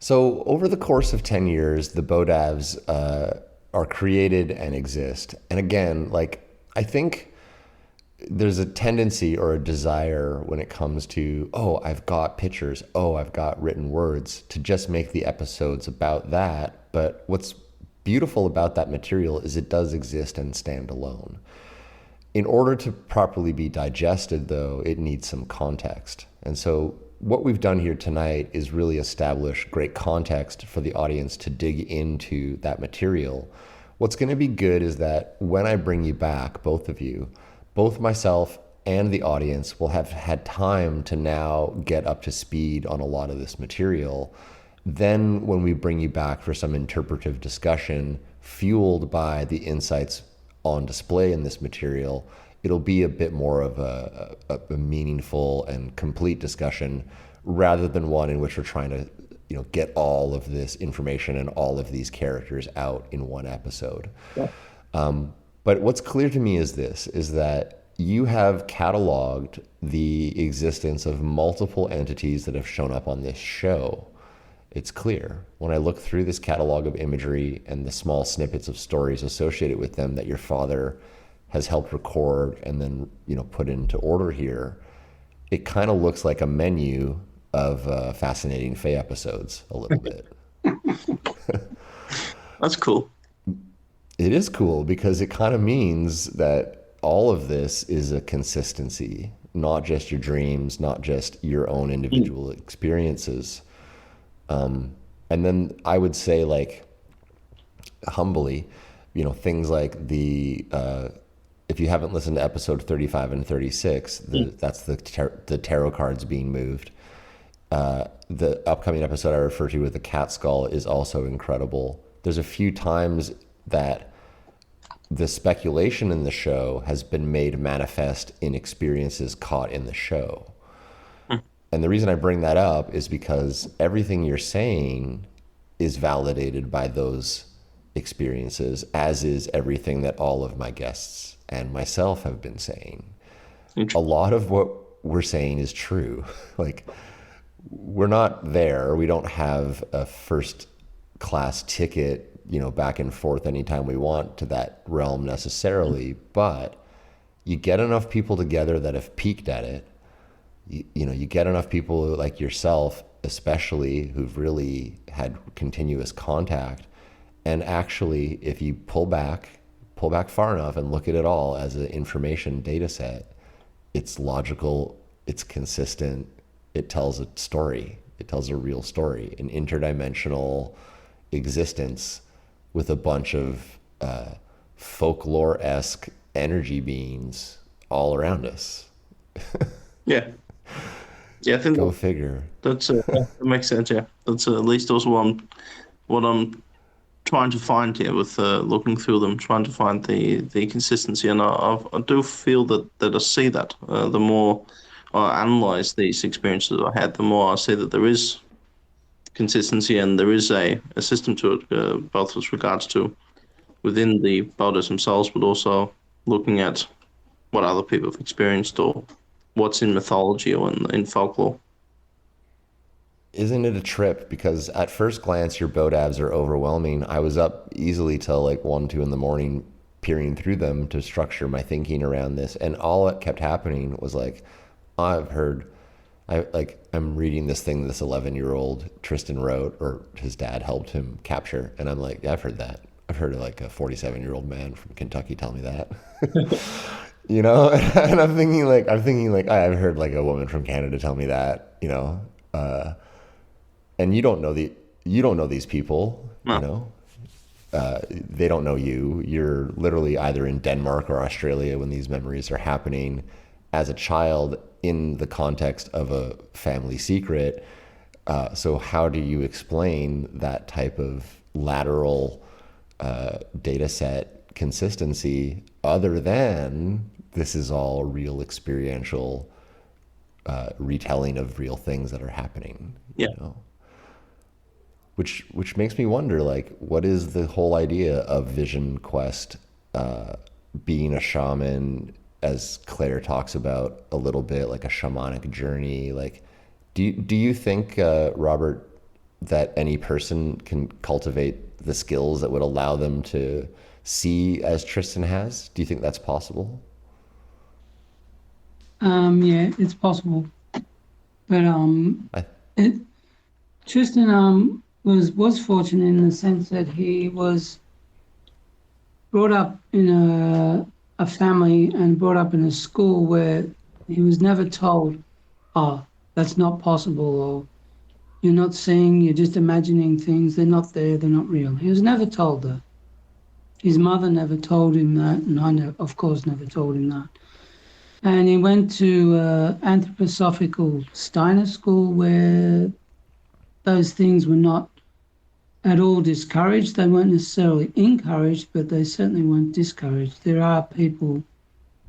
I: So over the course of 10 years, the Bodavs are created and exist. And again, like, I think there's a tendency or a desire when it comes to, oh, I've got pictures, oh, I've got written words, to just make the episodes about that. But what's beautiful about that material is it does exist and stand alone. In order to properly be digested, though, it needs some context. And so what we've done here tonight is really establish great context for the audience to dig into that material. What's going to be good is that when I bring you back, both of you, both myself and the audience will have had time to now get up to speed on a lot of this material. Then when we bring you back for some interpretive discussion fueled by the insights on display in this material, it'll be a bit more of a meaningful and complete discussion rather than one in which we're trying to, you know, get all of this information and all of these characters out in one episode. Yeah. But what's clear to me is this, is that you have cataloged the existence of multiple entities that have shown up on this show. It's clear when I look through this catalog of imagery and the small snippets of stories associated with them that your father has helped record and then, you know, put into order here. It kind of looks like a menu of Fascinating Fae episodes a little bit.
J: That's cool.
I: It is cool because it kind of means that all of this is a consistency, not just your dreams, not just your own individual experiences. And then I would say, like, humbly, you know, things like the, if you haven't listened to episode 35 and 36, that's the tarot cards being moved. The upcoming episode I refer to with the cat skull is also incredible. There's a few times that the speculation in the show has been made manifest in experiences caught in the show. And the reason I bring that up is because everything you're saying is validated by those experiences, as is everything that all of my guests and myself have been saying. A lot of what we're saying is true. Like, we're not there. We don't have a first class ticket, you know, back and forth anytime we want to that realm necessarily, but you get enough people together that have peeked at it. You know, you get enough people like yourself, especially, who've really had continuous contact. And actually, if you pull back far enough and look at it all as an information data set, it's logical, it's consistent, it tells a story. It tells a real story, an interdimensional existence with a bunch of folklore-esque energy beings all around us.
J: Yeah. Yeah, I think
I: Go figure.
J: That makes sense. Yeah, that's at least also what I'm trying to find here with looking through them, trying to find the consistency, and I do feel that I see that the more I analyze these experiences I had, the more I see that there is consistency and there is a system to it, both with regards to within the Buddhists themselves, but also looking at what other people have experienced or what's in mythology or in folklore.
I: Isn't it a trip? Because at first glance, your Bodavs are overwhelming. I was up easily till like 1, 2 in the morning, peering through them to structure my thinking around this. And all that kept happening was like, I'm reading this thing this 11-year-old Tristan wrote, or his dad helped him capture. And I'm like, yeah, I've heard that. I've heard like a 47-year-old man from Kentucky tell me that. You know, and I'm thinking like I've heard like a woman from Canada tell me that, you know, and you don't know these people, no. You know, they don't know you. You're literally either in Denmark or Australia when these memories are happening as a child in the context of a family secret. So how do you explain that type of lateral data set consistency other than this is all real experiential retelling of real things that are happening?
J: Yeah.
I: You know? Which makes me wonder, like, what is the whole idea of Vision Quest, being a shaman, as Claire talks about a little bit, like a shamanic journey? Like, do you think, Robert, that any person can cultivate the skills that would allow them to see as Tristan has? Do you think that's possible?
A: Yeah, it's possible. But Tristan was fortunate in the sense that he was brought up in a family and brought up in a school where he was never told, oh, that's not possible, or you're not seeing, you're just imagining things, they're not there, they're not real. He was never told that. His mother never told him that, and I, of course, never told him that. And he went to anthroposophical Steiner school where those things were not at all discouraged. They weren't necessarily encouraged, but they certainly weren't discouraged. There are people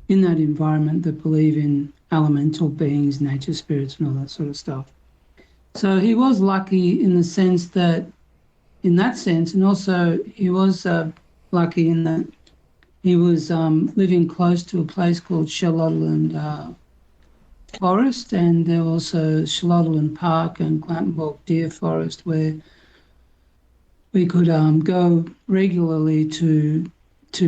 A: in that environment that believe in elemental beings, nature spirits, and all that sort of stuff. So he was lucky in the sense that, in that sense, and also he was lucky in that he was living close to a place called Charlotteland Forest, and there was also Charlotteland Park and Clantonbog Deer Forest, where we could go regularly to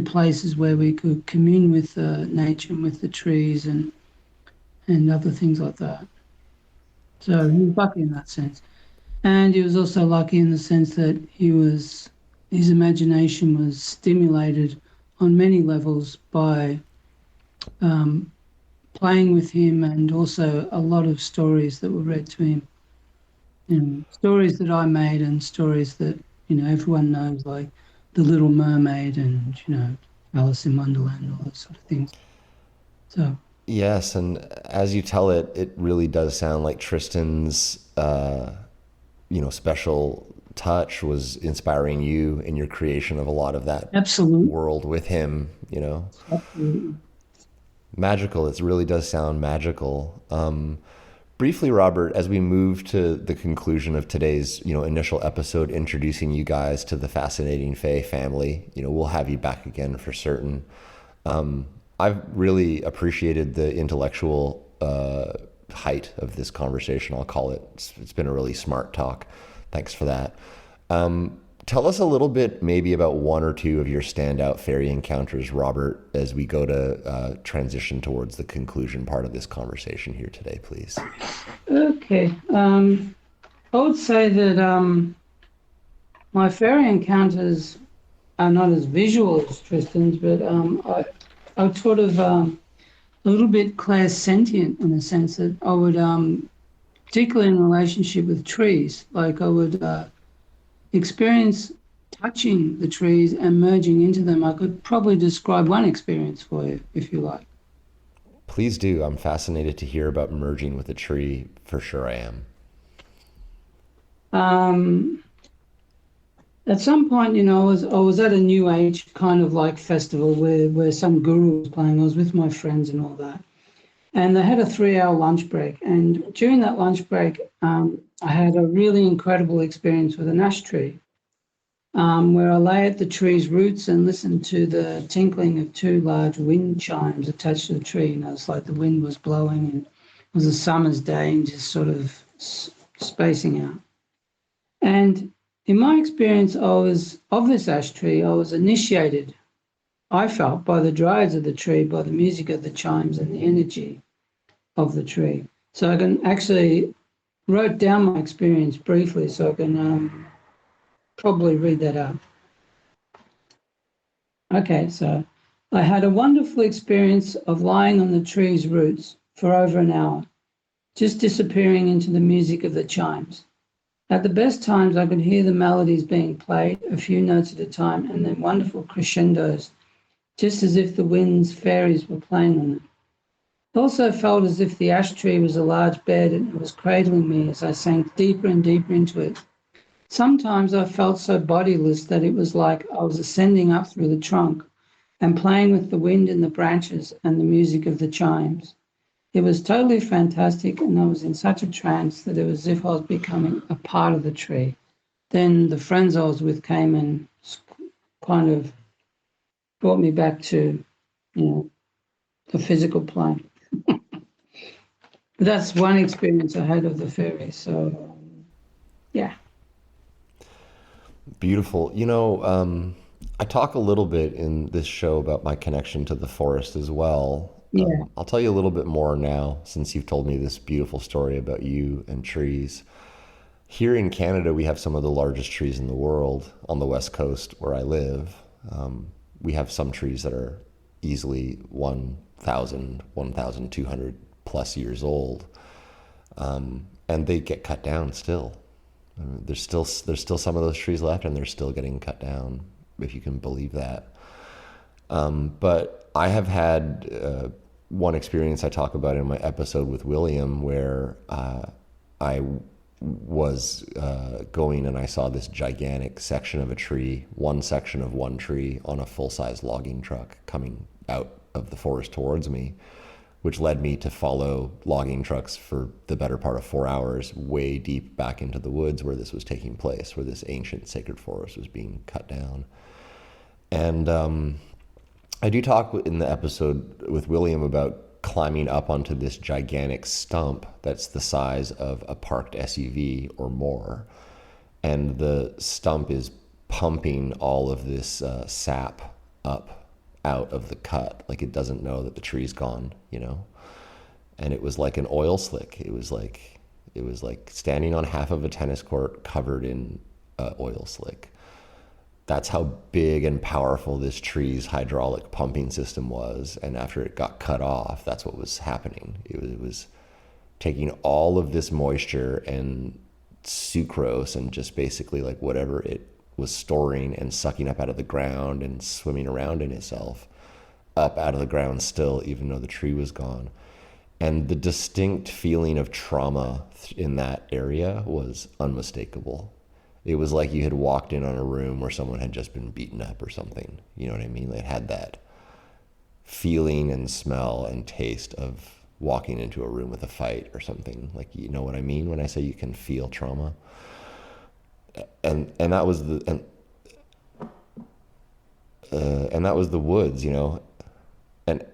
A: places where we could commune with nature and with the trees and other things like that. So he was lucky in that sense. And he was also lucky in the sense that his imagination was stimulated on many levels by playing with him, and also a lot of stories that were read to him. Stories that I made and stories that, everyone knows, like The Little Mermaid and, Alice in Wonderland, all those sort of things. So.
I: Yes, and as you tell it, it really does sound like Tristan's, special touch was inspiring you in your creation of a lot of that world with him,
A: Absolutely.
I: Magical. It really does sound magical. Briefly, Robert, as we move to the conclusion of today's, initial episode, introducing you guys to the Fascinating Fae family, we'll have you back again for certain. I've really appreciated the intellectual height of this conversation, I'll call it. It's been a really smart talk. Thanks for that. Tell us a little bit maybe about one or two of your standout fairy encounters, Robert, as we go to transition towards the conclusion part of this conversation here today, please.
A: Okay. I would say that my fairy encounters are not as visual as Tristan's, but I'm sort of a little bit clairsentient in the sense that I would, particularly in relationship with trees, like I would experience touching the trees and merging into them. I could probably describe one experience for you, if you like.
I: Please do. I'm fascinated to hear about merging with a tree. For sure I am. At some point, I was at a New Age kind of like festival where some guru was playing. I was with my friends and all that. And they had a 3-hour lunch break. And during that lunch break, I had a really incredible experience with an ash tree, where I lay at the tree's roots and listened to the tinkling of 2 large wind chimes attached to the tree. And it was like the wind was blowing, and it was a summer's day and just sort of spacing out. And in my experience, of this ash tree, I was initiated, I felt, by the dryads of the tree, by the music of the chimes and the energy of the tree. So I can actually wrote down my experience briefly, so I can probably read that out. Okay, so I had a wonderful experience of lying on the tree's roots for over an hour, just disappearing into the music of the chimes. At the best times, I could hear the melodies being played, a few notes at a time, and then wonderful crescendos, just as if the wind's fairies were playing on it. It also felt as if the ash tree was a large bed and it was cradling me as I sank deeper and deeper into it. Sometimes I felt so bodiless that it was like I was ascending up through the trunk and playing with the wind in the branches and the music of the chimes. It was totally fantastic, and I was in such a trance that it was as if I was becoming a part of the tree. Then the friends I was with came and kind of brought me back to, the physical plane. But that's one experience I had of the fairies. So, yeah. Beautiful. I talk a little bit in this show about my connection to the forest as well.
A: Yeah.
I: I'll tell you a little bit more now since you've told me this beautiful story about you and trees. Here in Canada, we have some of the largest trees in the world on the west coast where I live. We have some trees that are easily 1,000, 1,200 plus years old, and they get cut down still. There's still some of those trees left, and they're still getting cut down, if you can believe that. But I have had one experience I talk about in my episode with William, where I was going and I saw this gigantic section of a tree, one section of one tree on a full-size logging truck coming out of the forest towards me, which led me to follow logging trucks for the better part of 4 hours, way deep back into the woods where this was taking place, where this ancient sacred forest was being cut down. And I do talk in the episode with William about climbing up onto this gigantic stump that's the size of a parked SUV or more. And the stump is pumping all of this sap up out of the cut. Like it doesn't know that the tree's gone, And it was like an oil slick. It was like standing on half of a tennis court covered in oil slick. That's how big and powerful this tree's hydraulic pumping system was. And after it got cut off, that's what was happening. It was taking all of this moisture and sucrose and just basically like whatever it was storing and sucking up out of the ground and swimming around in itself up out of the ground still, even though the tree was gone. And the distinct feeling of trauma in that area was unmistakable. It was like you had walked in on a room where someone had just been beaten up or something. You know what I mean? It had that feeling and smell and taste of walking into a room with a fight or something. Like, you know what I mean when I say you can feel trauma? And that was the and that was the woods, And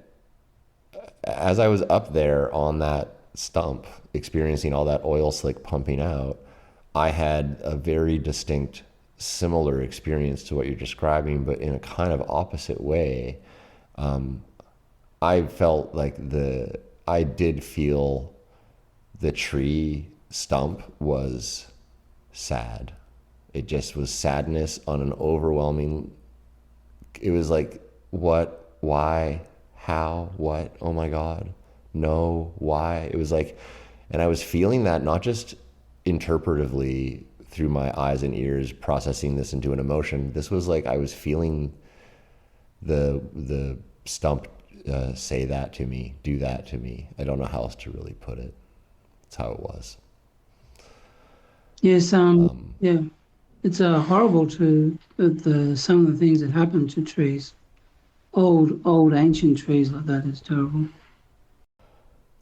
I: as I was up there on that stump, experiencing all that oil slick pumping out, I had a very distinct, similar experience to what you're describing, but in a kind of opposite way. I felt like I did feel the tree stump was sad. It just was sadness on an overwhelming, it was like, what, why, how, what, oh my God, no, why? It was like, and I was feeling that not just interpretively through my eyes and ears, processing this into an emotion. This was like I was feeling the stump say that to me, do that to me. I don't know how else to really put it. That's how it was.
A: Yes, yeah. It's horrible to some of the things that happen to trees. Old ancient trees like that is terrible.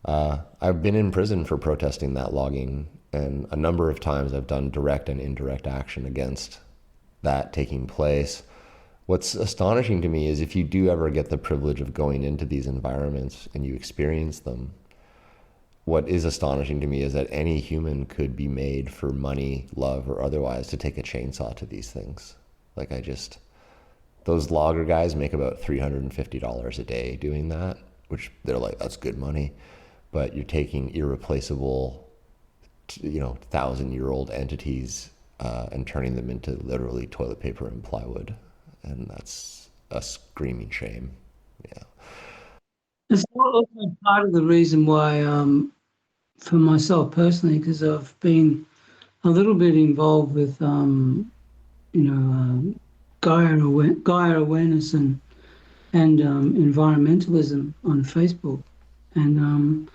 I: I've been in prison for protesting that logging, and a number of times I've done direct and indirect action against that taking place. What's astonishing to me is if you do ever get the privilege of going into these environments and you experience them, what is astonishing to me is that any human could be made for money, love, or otherwise to take a chainsaw to these things. Those logger guys make about $350 a day doing that, which they're like, that's good money. But you're taking irreplaceable, 1,000-year-old entities and turning them into literally toilet paper and plywood. And that's a screaming shame. Yeah.
A: It's also part of the reason why, for myself personally, because I've been a little bit involved with, Gaia awareness and environmentalism on Facebook. And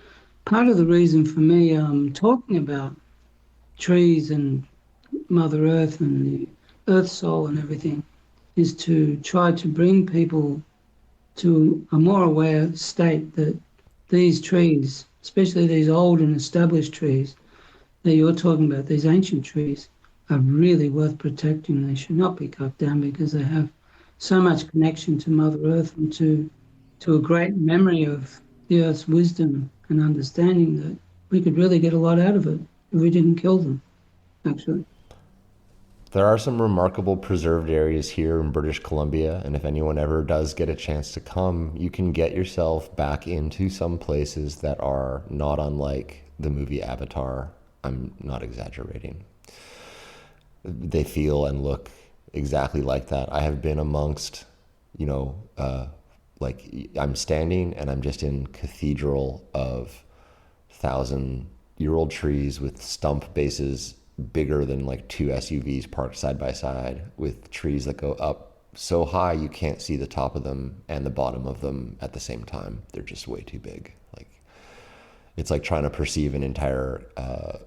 A: part of the reason for me talking about trees and Mother Earth and the Earth Soul and everything is to try to bring people to a more aware state that these trees, especially these old and established trees that you're talking about, these ancient trees, are really worth protecting. They should not be cut down because they have so much connection to Mother Earth and to a great memory of the Earth's wisdom and understanding that we could really get a lot out of it if we didn't kill them, actually.
I: There are some remarkable preserved areas here in British Columbia, and if anyone ever does get a chance to come, you can get yourself back into some places that are not unlike the movie Avatar. I'm not exaggerating. They feel and look exactly like that. I have been amongst, like I'm standing and I'm just in cathedral of 1,000-year-old trees with stump bases bigger than like 2 SUVs parked side by side, with trees that go up so high you can't see the top of them and the bottom of them at the same time. They're just way too big. Like it's like trying to perceive an entire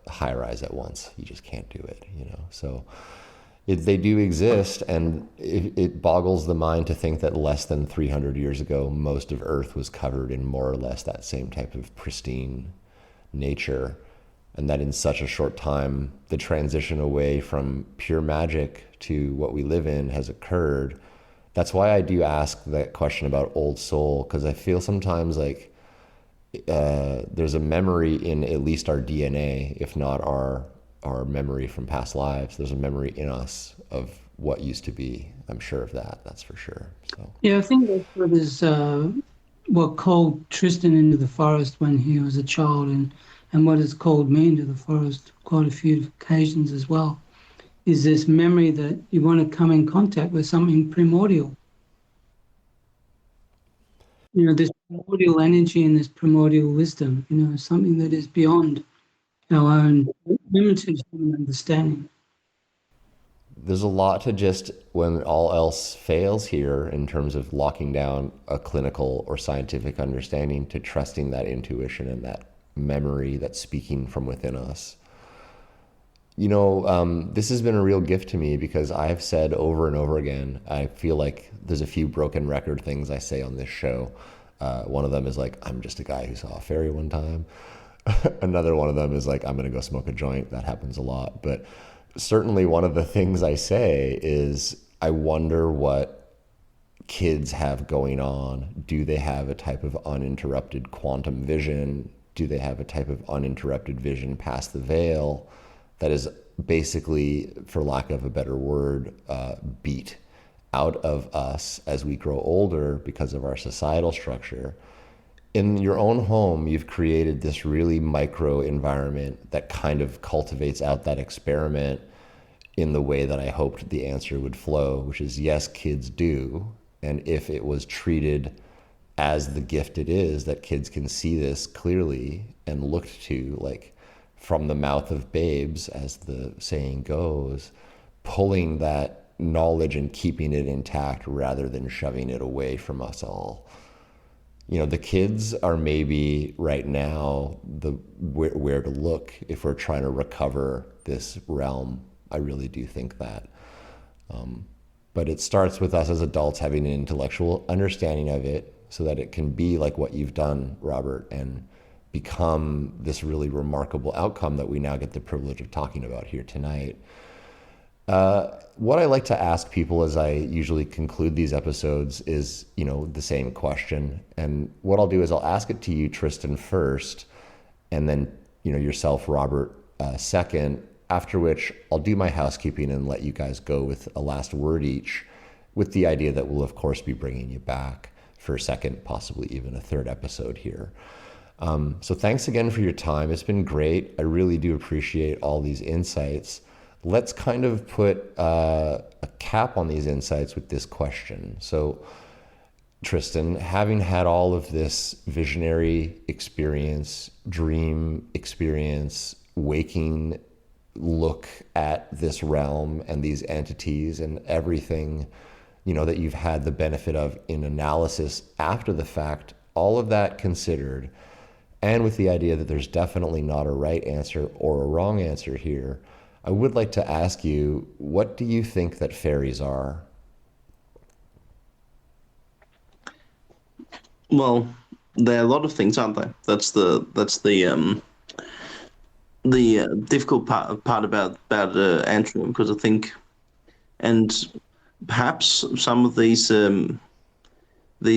I: high rise at once. You just can't do it, So they do exist, and it boggles the mind to think that less than 300 years ago, most of Earth was covered in more or less that same type of pristine nature, and that in such a short time, the transition away from pure magic to what we live in has occurred. That's why I do ask that question about old soul, because I feel sometimes like there's a memory in at least our DNA, if not our memory from past lives. There's a memory in us of what used to be. I'm sure of that. That's for sure. So
A: Yeah, I think that's what is what called Tristan into the forest when he was a child, and what has called me into the forest quite a few occasions as well, is this memory that you want to come in contact with something primordial. This primordial energy and this primordial wisdom, something that is beyond our own limited human understanding.
I: there's a lot to just, when all else fails here in terms of locking down a clinical or scientific understanding, to trusting that intuition and that memory that's speaking from within us. This has been a real gift to me, because I've said over and over again, I feel like there's a few broken record things I say on this show. One of them is like, I'm just a guy who saw a fairy one time. Another one of them is like, I'm going to go smoke a joint. That happens a lot. But certainly one of the things I say is, I wonder what kids have going on. Do they have a type of uninterrupted quantum vision? Do they have a type of uninterrupted vision past the veil that is basically, for lack of a better word, beat out of us as we grow older because of our societal structure? In your own home, you've created this really micro environment that kind of cultivates out that experiment in the way that I hoped the answer would flow, which is yes, kids do. And if it was treated as the gift it is, that kids can see this clearly and looked to, like, from the mouth of babes, as the saying goes, pulling that knowledge and keeping it intact rather than shoving it away from us all. The kids are maybe right now where to look if we're trying to recover this realm. I really do think that. But it starts with us as adults having an intellectual understanding of it, so that it can be like what you've done, Robert, and become this really remarkable outcome that we now get the privilege of talking about here tonight. What I like to ask people as I usually conclude these episodes is, the same question. And what I'll do is I'll ask it to you, Tristan, first, and then, yourself, Robert, second, after which I'll do my housekeeping and let you guys go with a last word each, with the idea that we'll, of course, be bringing you back for a second, possibly even a third episode here. So thanks again for your time. It's been great. I really do appreciate all these insights. Let's kind of put a cap on these insights with this question. So, Tristan, having had all of this visionary experience, dream experience, waking look at this realm and these entities and everything, that you've had the benefit of in analysis after the fact, all of that considered, and with the idea that there's definitely not a right answer or a wrong answer here, I would like to ask you, what do you think that fairies are?
J: Well, there are a lot of things, aren't there? That's the difficult part about answering, because I think, and perhaps some of these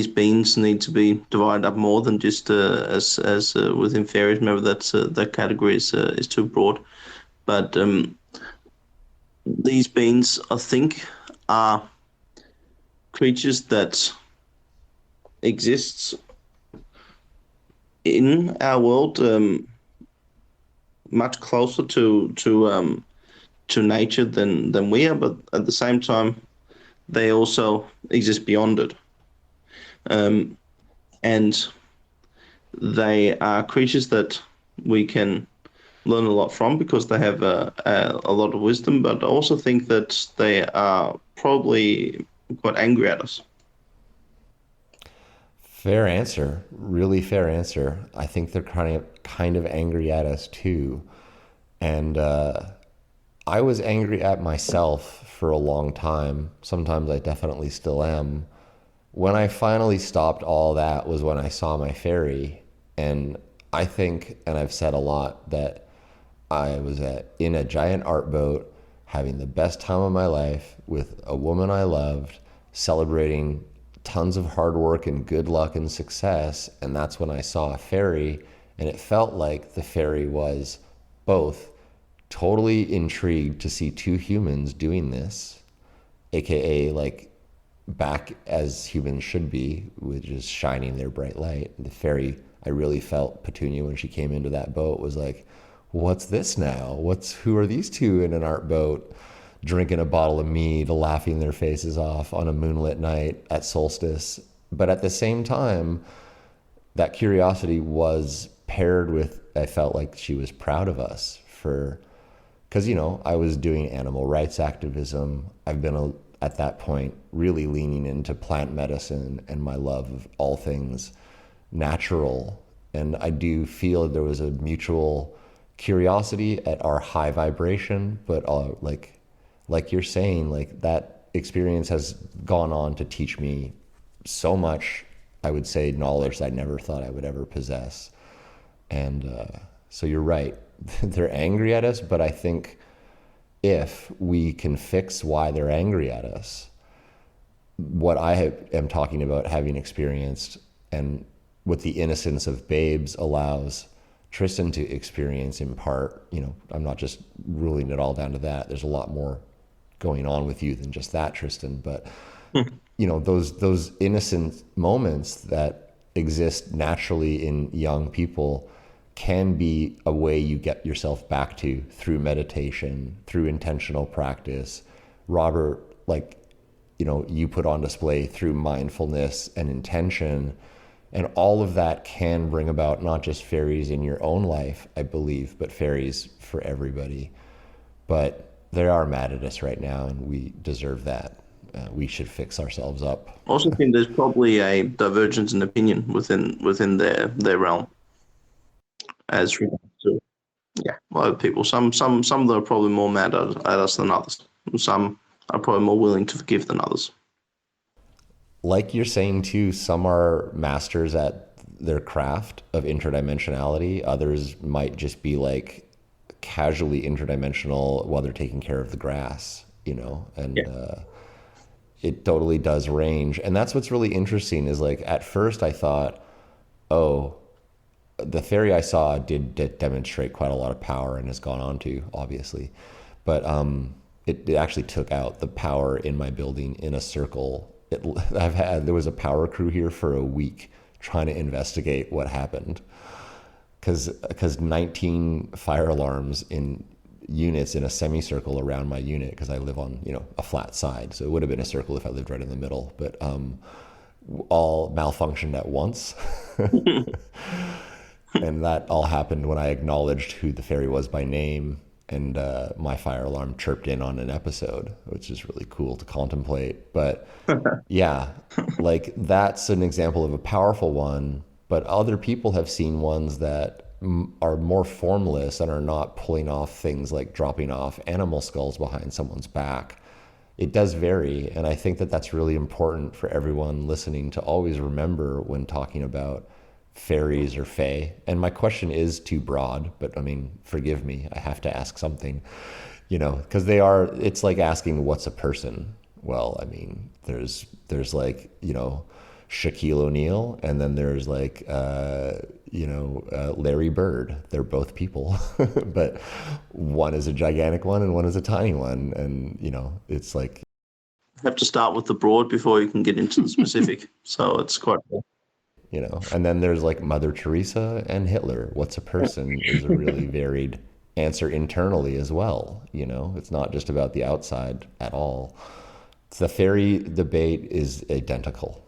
J: beings need to be divided up more than just as within fairies. Maybe that category is too broad. But these beings, I think, are creatures that exists in our world, much closer to nature than we are, but at the same time, they also exist beyond it. And they are creatures that we can learn a lot from because they have a lot of wisdom, but I also think that they are probably quite angry at us.
I: Fair answer. Really fair answer. I think they're kind of angry at us too. And I was angry at myself for a long time. Sometimes I definitely still am. When I finally stopped all that was when I saw my fairy. And I think, and I've said a lot, that I was in a giant art boat, having the best time of my life with a woman I loved, celebrating tons of hard work and good luck and success. And that's when I saw a fairy. And it felt like the fairy was both totally intrigued to see two humans doing this, aka like back as humans should be, with just shining their bright light. The fairy, I really felt Petunia when she came into that boat was like, what's this now? Who are these two in an art boat, drinking a bottle of mead, laughing their faces off on a moonlit night at solstice? But at the same time, that curiosity was paired with, I felt like she was proud of us because, I was doing animal rights activism. I've been at that point really leaning into plant medicine and my love of all things natural. And I do feel there was a mutual curiosity at our high vibration, but like you're saying, like that experience has gone on to teach me so much, I would say, knowledge that I never thought I would ever possess. And so you're right. They're angry at us, but I think if we can fix why they're angry at us, what I am talking about having experienced and what the innocence of babes allows Tristan to experience in part, I'm not just ruling it all down to that. There's a lot more going on with you than just that, Tristan. But, those innocent moments that exist naturally in young people can be a way you get yourself back to through meditation, through intentional practice. Robert, you put on display through mindfulness and intention. And all of that can bring about not just fairies in your own life, I believe, but fairies for everybody. But they are mad at us right now, and we deserve that. We should fix ourselves up.
J: I also think there's probably a divergence in opinion within their realm. As regards to a lot of people, some of them are probably more mad at us than others. Some are probably more willing to forgive than others.
I: Like you're saying too, some are masters at their craft of interdimensionality. Others might just be like casually interdimensional while they're taking care of the grass, and it totally does range. And that's what's really interesting is like, at first I thought, the fairy I saw did demonstrate quite a lot of power and has gone on to, obviously. But it actually took out the power in my building in a circle. There was a power crew here for a week trying to investigate what happened. Because 19 fire alarms in units in a semicircle around my unit, because I live on, a flat side. So it would have been a circle if I lived right in the middle. But all malfunctioned at once. And that all happened when I acknowledged who the fairy was by name, and my fire alarm chirped in on an episode, which is really cool to contemplate. But yeah, like that's an example of a powerful one, but other people have seen ones that are more formless and are not pulling off things like dropping off animal skulls behind someone's back. It does vary, and I think that that's really important for everyone listening to always remember when talking about fairies or fae. And my question is too broad, but I mean, forgive me, I have to ask something, because it's like asking what's a person. Well, I mean, there's like, Shaquille O'Neal, and then there's like Larry Bird. They're both people, but one is a gigantic one and one is a tiny one, and it's like
J: Have to start with the broad before you can get into the specific. So it's quite cool.
I: And then there's like Mother Teresa and Hitler. What's a person is a really varied answer internally as well. It's not just about the outside at all. The fairy debate is identical.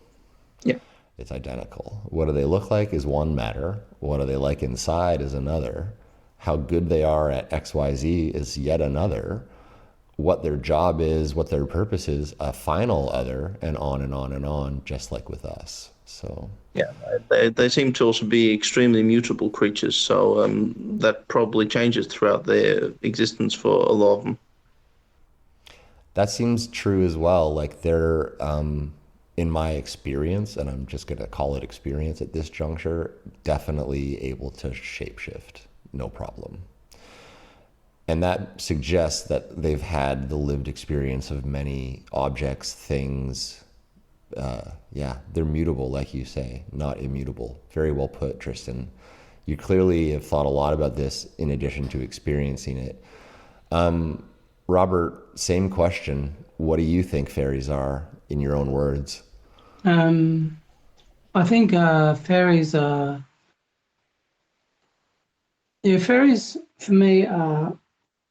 J: Yeah.
I: It's identical. What do they look like is one matter. What are they like inside is another. How good they are at XYZ is yet another. What their job is, what their purpose is, a final other, and on and on and on, just like with us. So
J: yeah, they seem to also be extremely mutable creatures, so that probably changes throughout their existence for a lot of them.
I: That seems true as well. Like they're, in my experience, and I'm just going to call it experience at this juncture, definitely able to shapeshift, no problem. And that suggests that they've had the lived experience of many objects, things. They're mutable, like you say, not immutable. Very well put, Tristan. You clearly have thought a lot about this in addition to experiencing it. Robert, same question. What do you think fairies are, in your own words?
A: I think fairies are... Yeah, fairies, for me, are,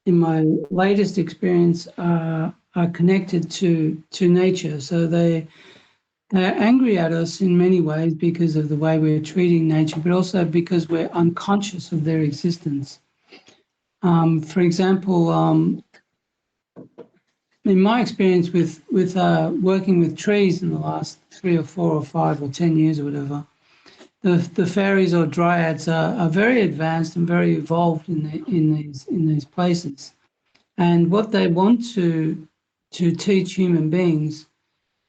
A: in my latest experience, are connected to nature. So they're angry at us in many ways because of the way we're treating nature, but also because we're unconscious of their existence. For example, in my experience with working with trees in the last 3 or 4 or 5 or 10 years or whatever, the fairies or dryads are very advanced and very evolved in these places, and what they want to teach human beings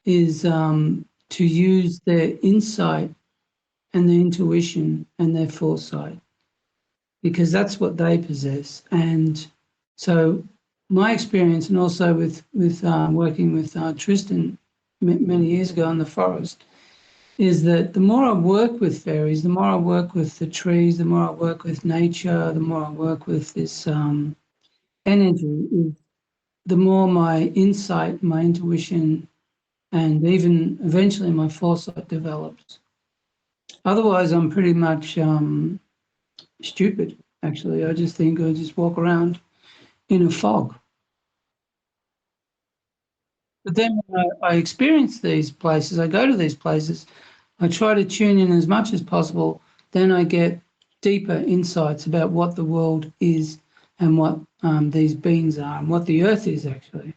A: is to use their insight and their intuition and their foresight, because that's what they possess. And so my experience, and also with working with Tristan many years ago in the forest, is that the more I work with fairies, the more I work with the trees, the more I work with nature, the more I work with this energy, the more my insight, my intuition, and even eventually my foresight develops. Otherwise, I'm pretty much stupid, actually. I just think I just walk around in a fog. But then when I experience these places, I go to these places, I try to tune in as much as possible, then I get deeper insights about what the world is and what these beings are and what the earth is, actually.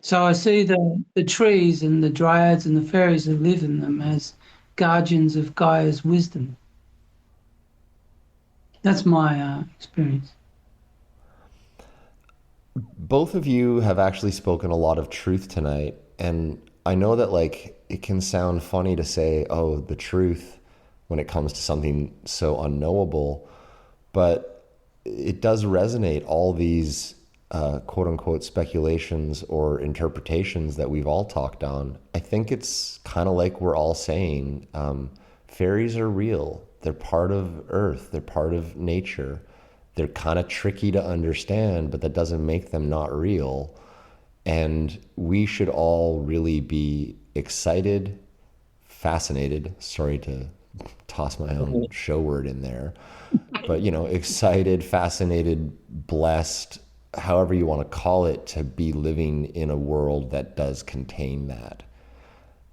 A: So I see the trees and the dryads and the fairies that live in them as guardians of Gaia's wisdom. That's my experience.
I: Both of you have actually spoken a lot of truth tonight, and I know that like it can sound funny to say, oh, the truth when it comes to something so unknowable, but it does resonate, all these quote unquote speculations or interpretations that we've all talked on. I think it's kind of like we're all saying, fairies are real. They're part of Earth. They're part of nature. They're kind of tricky to understand, but that doesn't make them not real. And we should all really be excited, fascinated, sorry to toss my own show word in there, but excited, fascinated, blessed, however you want to call it, to be living in a world that does contain that.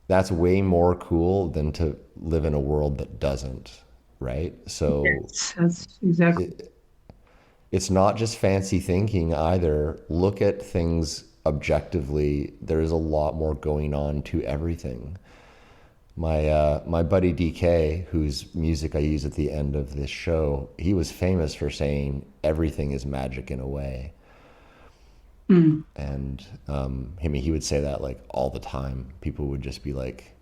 I: That's way more cool than to live in a world that doesn't, right? So
A: yes, that's exactly.
I: It's not just fancy thinking either. Look at things objectively. There's a lot more going on to everything. My buddy DK, whose music I use at the end of this show, he was famous for saying everything is magic in a way. And he would say that like all the time. People would just be like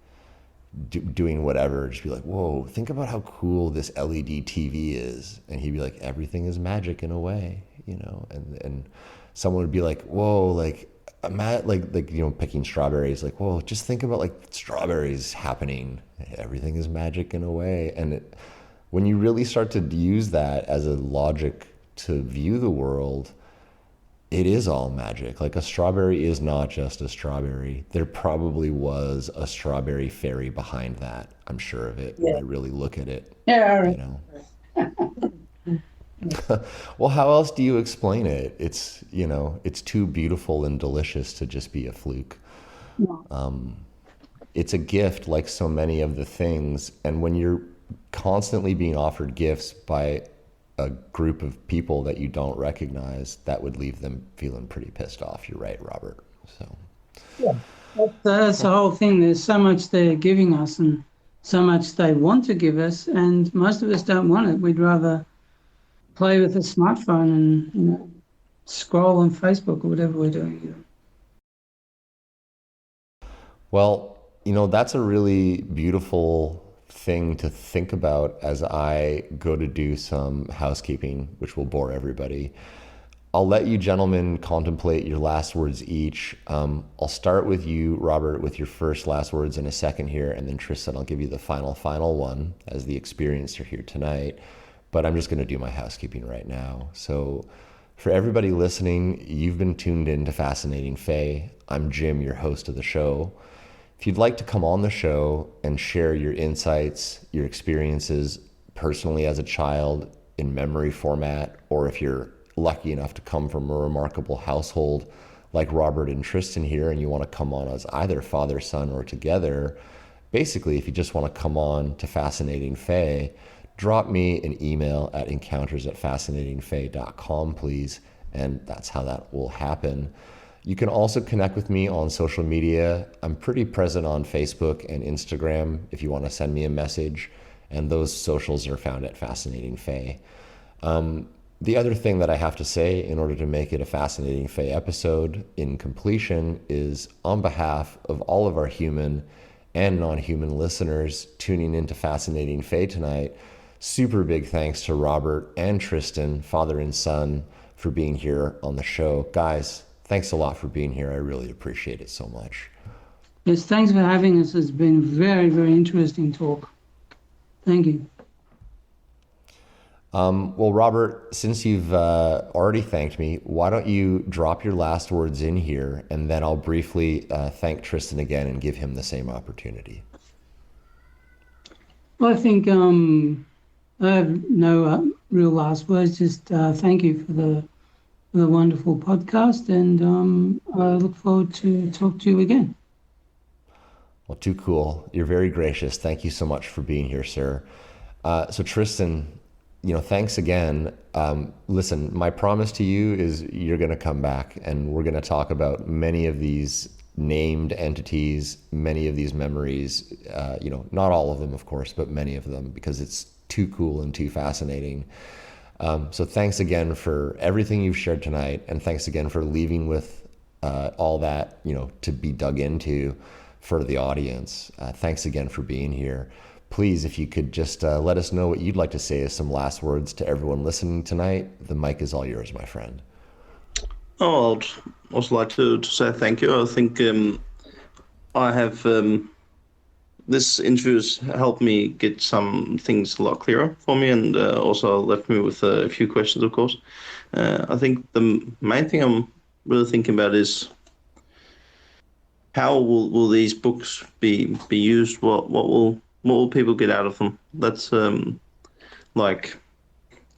I: doing whatever, just be like, whoa, think about how cool this LED TV is. And he'd be like, everything is magic in a way, and someone would be like, whoa, like like picking strawberries. Like, well, just think about like strawberries happening. Everything is magic in a way, and when you really start to use that as a logic to view the world, it is all magic. Like, a strawberry is not just a strawberry. There probably was a strawberry fairy behind that. I'm sure of it. When I really look at it.
A: Yeah.
I: Well, how else do you explain it? It's too beautiful and delicious to just be a fluke. It's a gift, like so many of the things. And when you're constantly being offered gifts by a group of people that you don't recognize, that would leave them feeling pretty pissed off. You're right, Robert. So
A: that's the whole thing. There's so much they're giving us and so much they want to give us, and most of us don't want it. We'd rather play with a smartphone and scroll on Facebook or whatever we're doing.
I: Well, that's a really beautiful thing to think about as I go to do some housekeeping, which will bore everybody. I'll let you gentlemen contemplate your last words each. I'll start with you, Robert, with your first last words in a second here, and then Tristan, I'll give you the final one as the experiencer here tonight. But I'm just going to do my housekeeping right now. So for everybody listening, you've been tuned in to Fascinating Fae. I'm Jim, your host of the show. If you'd like to come on the show and share your insights, your experiences personally as a child in memory format, or if you're lucky enough to come from a remarkable household like Robert and Tristan here, and you want to come on as either father, son, or together, basically, if you just want to come on to Fascinating Fae, drop me an email at encounters@fascinatingfae.com, please, and that's how that will happen. You can also connect with me on social media. I'm pretty present on Facebook and Instagram if you want to send me a message, and those socials are found at Fascinating Fae. The other thing that I have to say in order to make it a Fascinating Fae episode in completion is, on behalf of all of our human and non-human listeners tuning into Fascinating Fae tonight, super big thanks to Robert and Tristan, father and son, for being here on the show. Guys, thanks a lot for being here. I really appreciate it so much.
A: Yes, thanks for having us. It's been very, very interesting talk. Thank you.
I: Well, Robert, since you've already thanked me, why don't you drop your last words in here, and then I'll briefly thank Tristan again and give him the same opportunity.
A: Well, I think I have no real last words. Just thank you for the wonderful podcast, and I look forward to talk to you again.
I: Well, too cool. You're very gracious. Thank you so much for being here, sir. So Tristan, thanks again. Listen, my promise to you is you're going to come back, and we're going to talk about many of these named entities, many of these memories, not all of them, of course, but many of them, because it's too cool and too fascinating. So thanks again for everything you've shared tonight, and thanks again for leaving with all that, to be dug into for the audience. Thanks again for being here. Please, if you could just let us know what you'd like to say as some last words to everyone listening tonight. The mic is all yours, my friend.
J: Oh, I'd also like to say thank you. I think I have this interview has helped me get some things a lot clearer for me, and also left me with a few questions, of course. I think the main thing I'm really thinking about is how will these books be used? What will people get out of them? That's I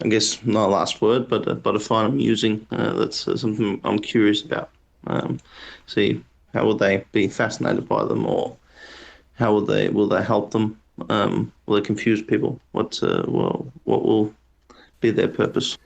J: guess not a last word, but a final using. That's something I'm curious about. See, how will they be fascinated by them, or how will they help them? Will they confuse people? What will be their purpose?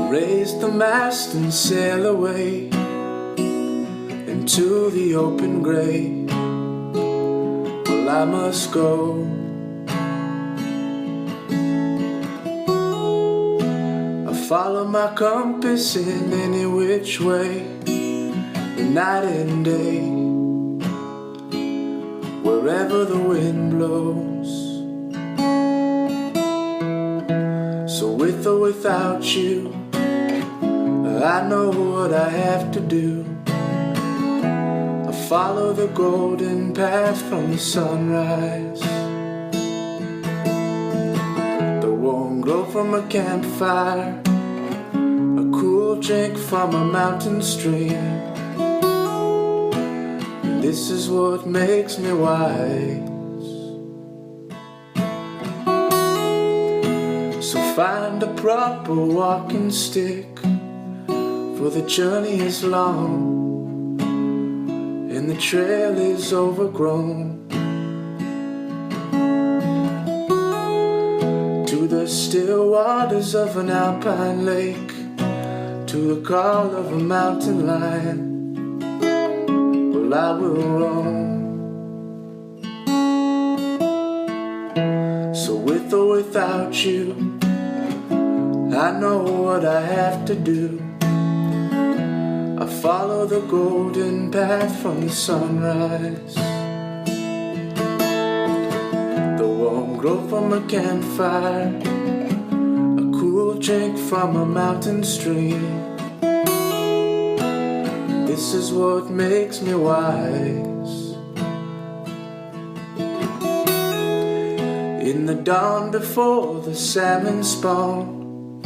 K: Raise the mast and sail away into the open grey. well, I must go. I follow my compass in any which way, night and day, wherever the wind blows. So with or without you, I know what I have to do. I follow the golden path from the sunrise, the warm glow from a campfire, a cool drink from a mountain stream. This is what makes me wise. So find a proper walking stick, for the journey is long and the trail is overgrown. To the still waters of an alpine lake, to the call of a mountain lion, I will roam. So with or without you, I know what I have to do. I follow the golden path from the sunrise, the warm glow from a campfire, a cool drink from a mountain stream. This is what makes me wise. In the dawn before the salmon spawn,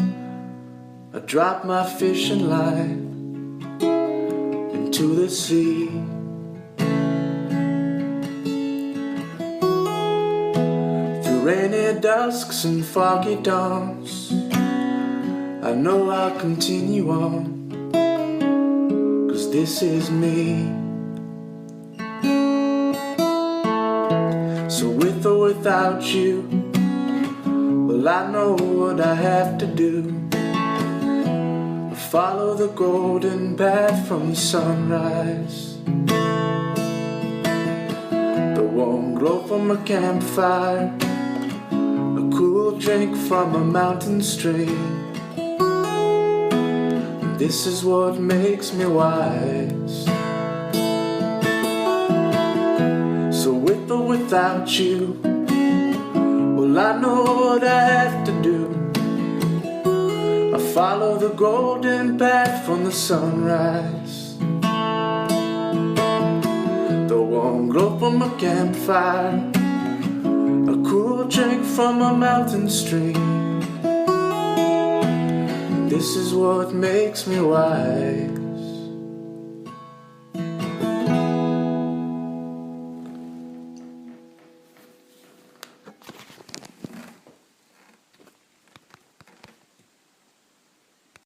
K: I drop my fishing line into the sea. Through rainy dusks and foggy dawns, I know I'll continue on. This is me. So with or without you, well, I know what I have to do. I follow the golden path from the sunrise, the warm glow from a campfire, a cool drink from a mountain stream. This is what makes me wise. So with or without you, well, I know what I have to do. I follow the golden path from the sunrise, the warm glow from a campfire, a cool drink from a mountain stream. This is what makes me wise.